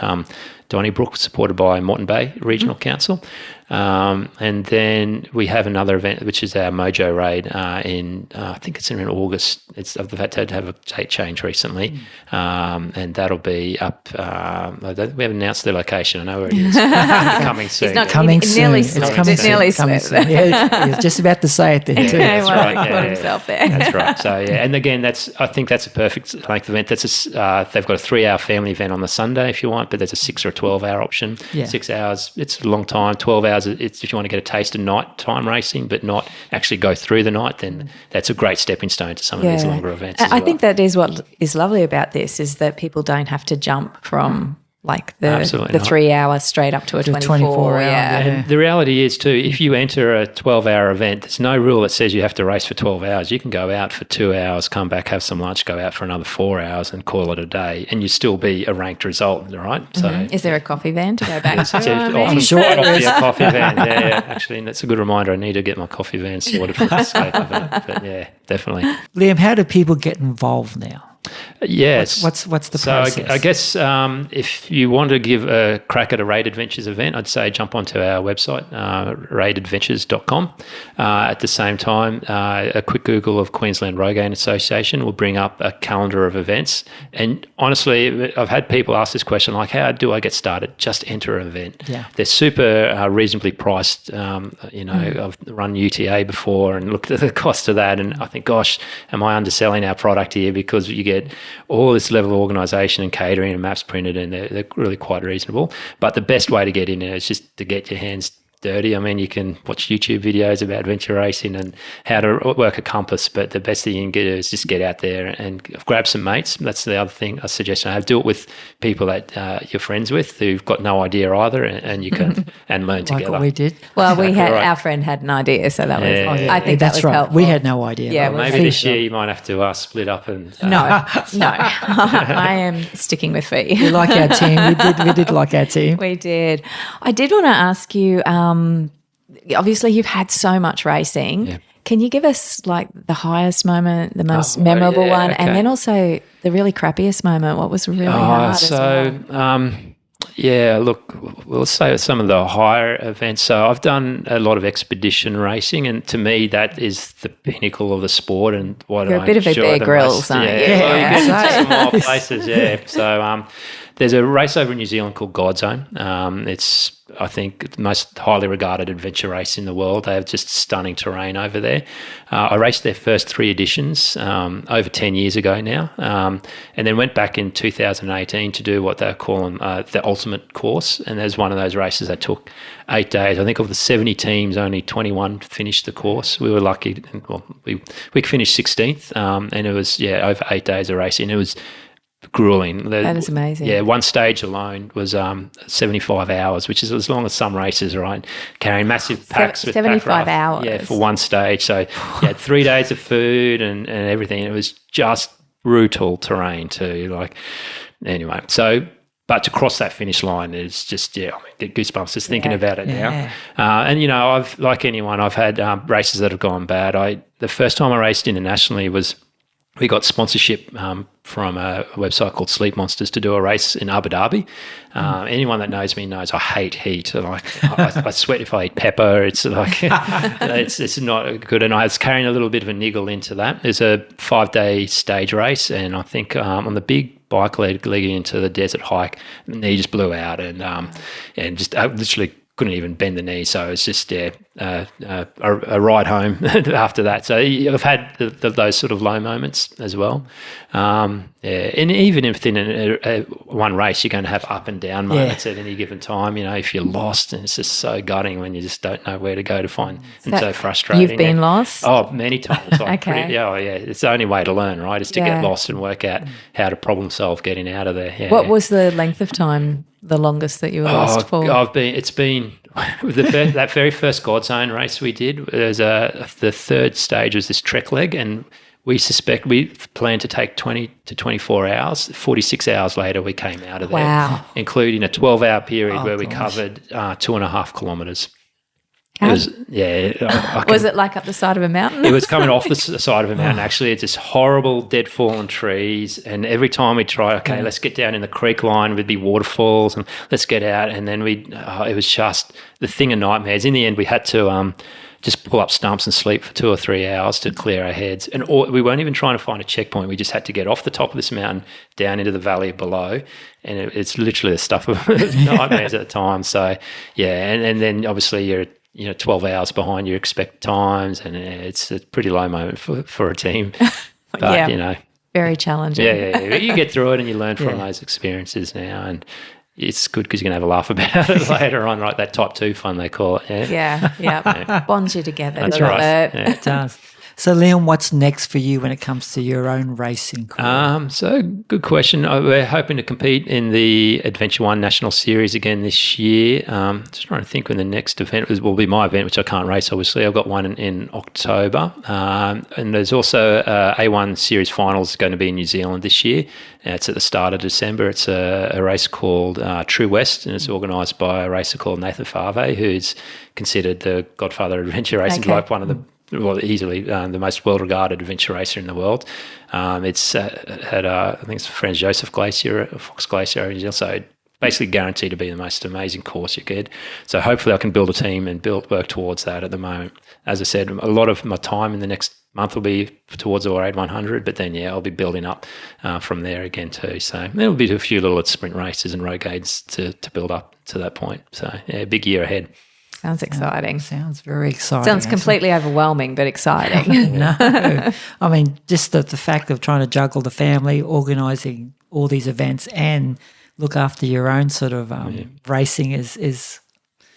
Donnybrook, supported by Moreton Bay Regional Council. And then we have another event, which is our Mojo Raid in, I think it's in August. I've had to have a date change recently. And that'll be up, we haven't announced the location. I know where it is. Coming soon. It's not Coming soon. Nearly It's slipped. coming It nearly soon. slipped. Yeah, he's just about to say it then too. That's right, Caught himself there. That's right. So yeah, and again, I think that's a perfect length event. They've got a 3-hour family event on the Sunday if you want, but there's a 6 or a 12-hour option. Yeah. 6 hours, it's a long time. 12 hours, it's if you want to get a taste of night-time racing, but not actually go through the night. Then that's a great stepping stone to some of these longer events. I think that is what is lovely about this, is that people don't have to jump from like the 3 hours straight up to a 24 hour. And the reality is too, if you enter a 12-hour event, there's no rule that says you have to race for 12 hours. You can go out for 2 hours, come back, have some lunch, go out for another 4 hours and call it a day, and you still be a ranked result, right? So is there a coffee van to go back to? I'm sure it'll be a coffee van. Yeah, actually, and that's a good reminder. I need to get my coffee van sorted for the escape event. But yeah, definitely. Liam, how do people get involved now? Yes. What's the process? I guess if you want to give a crack at a Raid Adventures event, I'd say jump onto our website, raidadventures.com. At the same time, a quick Google of Queensland Rogaine Association will bring up a calendar of events. And honestly, I've had people ask this question, like, how do I get started? Just enter an event. Yeah. They're super reasonably priced. I've run UTA before and looked at the cost of that, and I think, gosh, am I underselling our product here? Because you get all this level of organisation and catering and maps printed, and they're really quite reasonable. But the best way to get in there is just to get your hands dirty. I mean, you can watch YouTube videos about adventure racing and how to work a compass, but the best thing you can do is just get out there and grab some mates. That's the other thing, a suggestion I have. Do it with people that you're friends with who've got no idea either, and you can and learn together. Like what we did. Well, our friend had an idea, so that was. I think that's that was right. helpful. We had no idea. Yeah, maybe this year you might have to split up and. No. I am sticking with Fee. We like our team. We did like our team. We did. I did want to ask you. Obviously, you've had so much racing. Yeah. Can you give us like the highest moment, the most memorable one, and then also the really crappiest moment? What was really hard? Look, we'll say some of the higher events. So I've done a lot of expedition racing, and to me, that is the pinnacle of the sport. And what you're a bit of a Bear Grylls, aren't you? Yeah, you get to some wild places. Yeah, so there's a race over in New Zealand called God Zone. It's, I think, the most highly regarded adventure race in the world. They have just stunning terrain over there. I raced their first 3 editions over 10 years ago now, and then went back in 2018 to do what they're calling the ultimate course. And there's one of those races that took 8 days. I think of the 70 teams, only 21 finished the course. We were lucky. Well, we finished 16th, and it was, over 8 days of racing. It was grueling. That is amazing. Yeah, one stage alone was 75 hours, which is as long as some races, right? Carrying massive packs. 75 hours. Yeah, for one stage. So you had 3 days of food and everything. It was just brutal terrain too. Anyway, so... But to cross that finish line is just, I get goosebumps just thinking about it now. And, I've, like anyone, I've had races that have gone bad. The first time I raced internationally was... We got sponsorship from a website called Sleep Monsters to do a race in Abu Dhabi. Anyone that knows me knows I hate heat. I sweat if I eat pepper. It's like it's not good. And I was carrying a little bit of a niggle into that. There's a 5-day stage race, and I think on the big bike leading into the desert hike, the knee just blew out, and just literally couldn't even bend the knee. So it's just a ride home after that. So I've had those sort of low moments as well. And even within one race, you're going to have up and down moments at any given time. If you're lost, and it's just so gutting when you just don't know where to go to find, and so frustrating. You've been lost? Oh, many times. Okay. It's the only way to learn, right? Is to get lost and work out how to problem solve getting out of there. Yeah. What was the length of time? The longest that you were lost for? It's been that very first God Zone race we did. There's the third stage was this trek leg, and we planned to take 20 to 24 hours. 46 hours later, we came out of there, including a 12-hour period where we covered 2.5 kilometres. It was, Was it like up the side of a mountain? It was coming off the side of a mountain. Actually, it's just horrible dead fallen trees. And every time we try, okay, let's get down in the creek line, would be waterfalls, and let's get out. And then it was just the thing of nightmares. In the end, we had to just pull up stumps and sleep for 2 or 3 hours to clear our heads. And we weren't even trying to find a checkpoint. We just had to get off the top of this mountain down into the valley below. And it's literally the stuff of nightmares at the time. So, yeah, and then obviously you're 12 hours behind your expected times, and it's a pretty low moment for a team. But, very challenging. Yeah. You get through it and you learn from those experiences now, and it's good because you can have a laugh about it later on, like that type 2 fun they call it. Yeah. Bonds you together. That's right. Yeah. It does. So, Liam, what's next for you when it comes to your own racing career? So, good question. We're hoping to compete in the Adventure One National Series again this year. Just trying to think when the next event will be my event, which I can't race, obviously. I've got one in October. And there's also A1 Series Finals going to be in New Zealand this year. It's at the start of December. It's a race called True West, and it's organised by a racer called Nathan Favre, who's considered the godfather of adventure racing, like one of the easily the most well-regarded adventure racer in the world. It's had, I think it's Franz Josef Glacier, Fox Glacier, New Zealand, so basically guaranteed to be the most amazing course you get. So hopefully I can build a team and work towards that at the moment. As I said, a lot of my time in the next month will be towards the Raid 100, but then, I'll be building up from there again too. So there'll be a few little sprint races and road to build up to that point. So, big year ahead. Sounds exciting. Sounds very exciting. Sounds completely overwhelming, but exciting. No. I mean, just the fact of trying to juggle the family, organising all these events and look after your own sort of racing is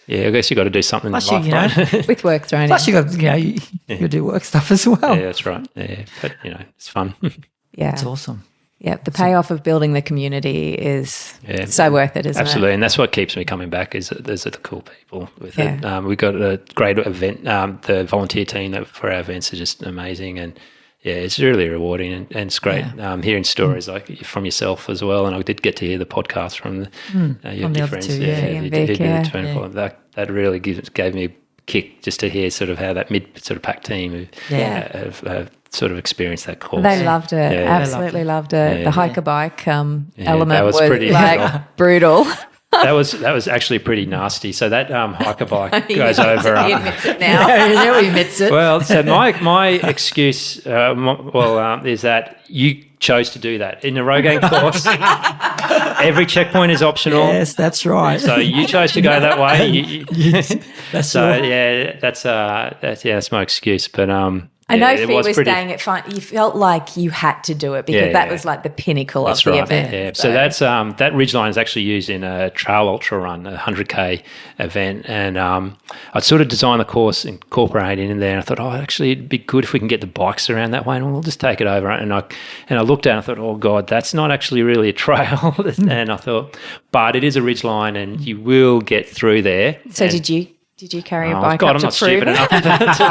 Yeah, I guess you got to do something in life, right? With work thrown in. Plus, you do work stuff as well. Yeah, that's right. Yeah, but it's fun. Yeah, it's awesome. Yeah, the payoff of building the community is so worth it, isn't it? Absolutely, and that's what keeps me coming back is that there's the cool people with it. We've got a great event. The volunteer team for our events are just amazing, and it's really rewarding and it's great hearing stories like from yourself as well. And I did get to hear the podcast from your friends. That really gave me a kick just to hear sort of how that mid sort of pack team have sort of experienced that course. They loved it. Absolutely loved it. The hiker bike element was pretty brutal. That was actually pretty nasty. So that hiker bike goes over. He admits it now. He admits it. Well, so my excuse, is that you chose to do that in the Rogaine course. Every checkpoint is optional. Yes, that's right. So you chose to go that way. That's that's my excuse. But I know Fee was saying it fine. You felt like you had to do it because that was like the pinnacle of the event. Yeah. So that's that ridgeline is actually used in a trail ultra run, a 100K event, and I'd sort of designed the course incorporating in there. And I thought, actually, it'd be good if we can get the bikes around that way, and we'll just take it over. And I looked at it and I thought, oh God, that's not actually really a trail. And I thought, but it is a ridgeline, and you will get through there. So did you carry a bike up I'm to not prove stupid enough to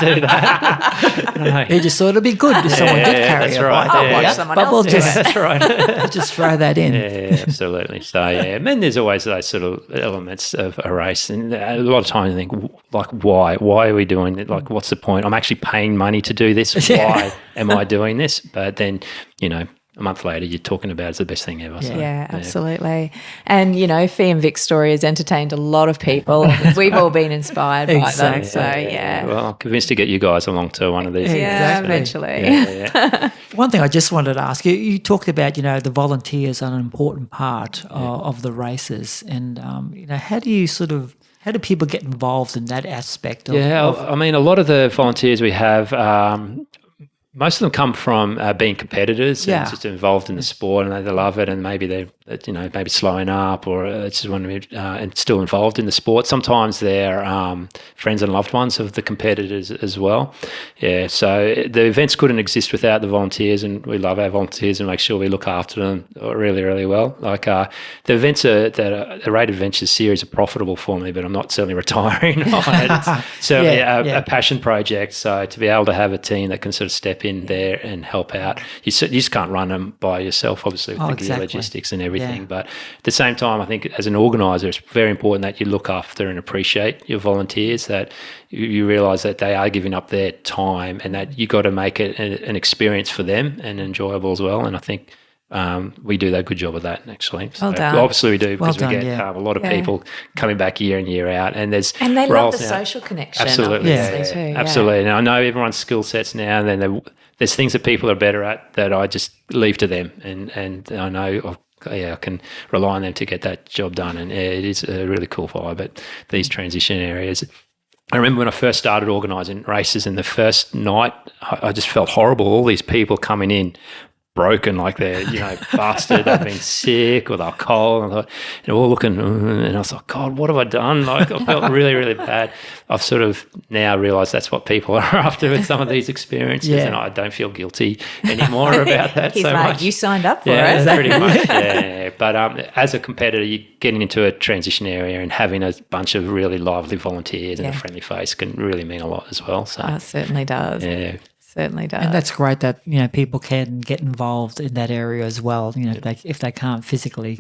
do that. No. He just thought it'd be good if someone did carry a bike. I'll watch someone else do it. That's right. Just throw that in. Yeah, absolutely. So, and then there's always those sort of elements of a race. And a lot of times I think, like, why? Why are we doing it? Like, what's the point? I'm actually paying money to do this. Why am I doing this? But then, a month later, you're talking about it's the best thing ever. So, absolutely. And, Fee and Vic's story has entertained a lot of people. We've all been inspired by that. So, Well, I'm convinced to get you guys along to one of these. Eventually. One thing I just wanted to ask you talked about, the volunteers are an important part of the races. And, how do people get involved in that aspect? I mean, a lot of the volunteers we have, most of them come from being competitors and just involved in the sport, and they love it, and maybe they're maybe slowing up or just want to be and still involved in the sport. Sometimes they're friends and loved ones of the competitors as well. Yeah, so the events couldn't exist without the volunteers, and we love our volunteers and make sure we look after them really, really well. Like the events the Raid Adventure series are profitable for me, but I'm not certainly retiring on it. It's certainly a passion project. So to be able to have a team that can sort of step step in there and help out. You just can't run them by yourself, obviously, with the gear logistics and everything. Yeah. But at the same time, I think as an organiser, it's very important that you look after and appreciate your volunteers, that you realise that they are giving up their time and that you got to make it an experience for them and enjoyable as well. And I think we do that good job of that, actually. So done. obviously we do, because Well we done, get yeah. a lot of people coming back year in, year out, and there's And they love roles the now. social connection. Absolutely, Obviously, too. Yeah. absolutely. And I know everyone's skill sets now, and then there's things that people are better at that I just leave to them, and I know I can rely on them to get that job done, and it is a really cool vibe at these transition areas. I remember when I first started organising races, and the first night I just felt horrible. All these people coming in broken, like they're, busted, they've been sick or they're cold, and all looking, and I was like, God, what have I done? Like, I felt really, really bad. I've sort of now realised that's what people are after with some of these experiences, and I don't feel guilty anymore about that. He's so like, much. you signed up for Yeah, it. pretty much. Yeah. But as a competitor, you getting into a transition area and having a bunch of really lively volunteers and a friendly face can really mean a lot as well. So Oh, it certainly does. yeah. Certainly does. And that's great that people can get involved in that area as well. If they can't physically,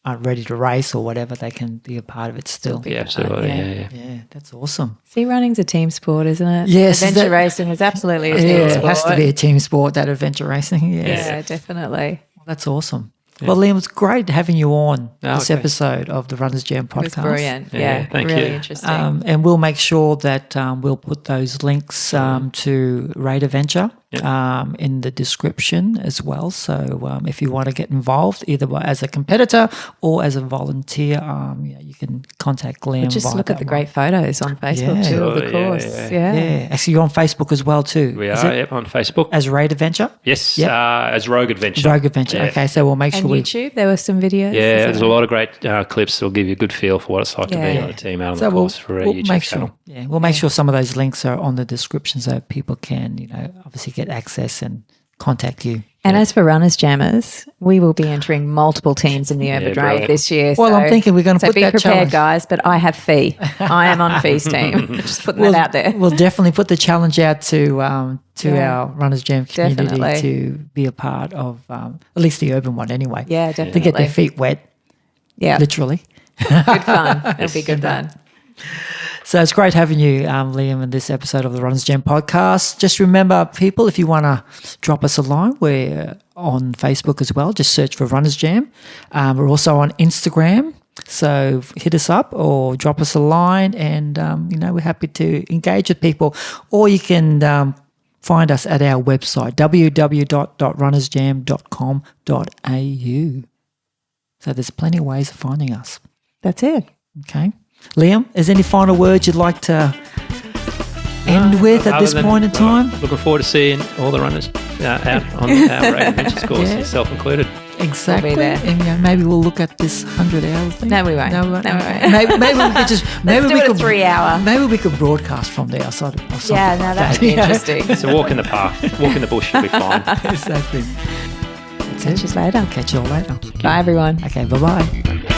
aren't ready to race or whatever, they can be a part of it still. Yeah, absolutely. Yeah. Yeah, that's awesome. See, running's a team sport, isn't it? Yes, Adventure racing is absolutely a team Yeah, sport. it has to be a team sport, that adventure racing. Yes. Yeah, definitely. Well, that's awesome. Well, Liam, it's great having you on this okay. episode of the Runners Jam podcast. It was brilliant. Yeah, thank really you. interesting. And we'll make sure that we'll put those links to Raid Adventure in the description as well. So if you want to get involved, either as a competitor or as a volunteer, you can contact Liam. Just via look at that the one. great photos on Facebook too of the Sure, course. yeah. Yeah, actually, you're on Facebook as well too. We Is are it on Facebook. as Raid Adventure. Yes, Yep. as Rogue Adventure. Rogue Adventure. Yeah. Okay, so we'll make And sure we. YouTube, there were some videos. Yeah, as there's a well. lot of great clips that'll give you a good feel for what it's like to be Yeah. on a team out on So the course for a we'll YouTube make channel. sure. Yeah, we'll make sure some of those links are on the description so people can, obviously get access and contact you. And as for runners jammers, we will be entering multiple teams in the Urban Raid brilliant. this year. Well, I'm thinking we're gonna so put be that prepared, challenge- guys. But I have Fee. I am on Fee's team. Just putting that out there. We'll definitely put the challenge out to our Runners Jam community Definitely. to be a part of at least the urban one anyway. Yeah, To definitely. get their feet wet, Yeah, literally. good fun. It'll be good fun. So it's great having you, Liam, in this episode of the Runners Jam podcast. Just remember, people, if you want to drop us a line, we're on Facebook as well. Just search for Runners Jam. We're also on Instagram. So hit us up or drop us a line, and we're happy to engage with people. Or you can find us at our website, www.runnersjam.com.au. So there's plenty of ways of finding us. That's it. Okay. Liam, is there any final words you'd like to end with at Other this than, point in time? Looking forward to seeing all the runners out on our Raid Adventures course, Yeah. yourself included. Exactly. there. And maybe we'll look at this 100 hours thing. No, we won't. No, we won't. No, we won't. Maybe we could just Let's do it a 3 hour. Maybe we could broadcast from there or something. Yeah, no, that would be interesting. It's a walk in the park, walk in the bush, you'll be fine. Exactly. That's Catch it. you later. Catch you all later. Bye, everyone. Okay, bye-bye.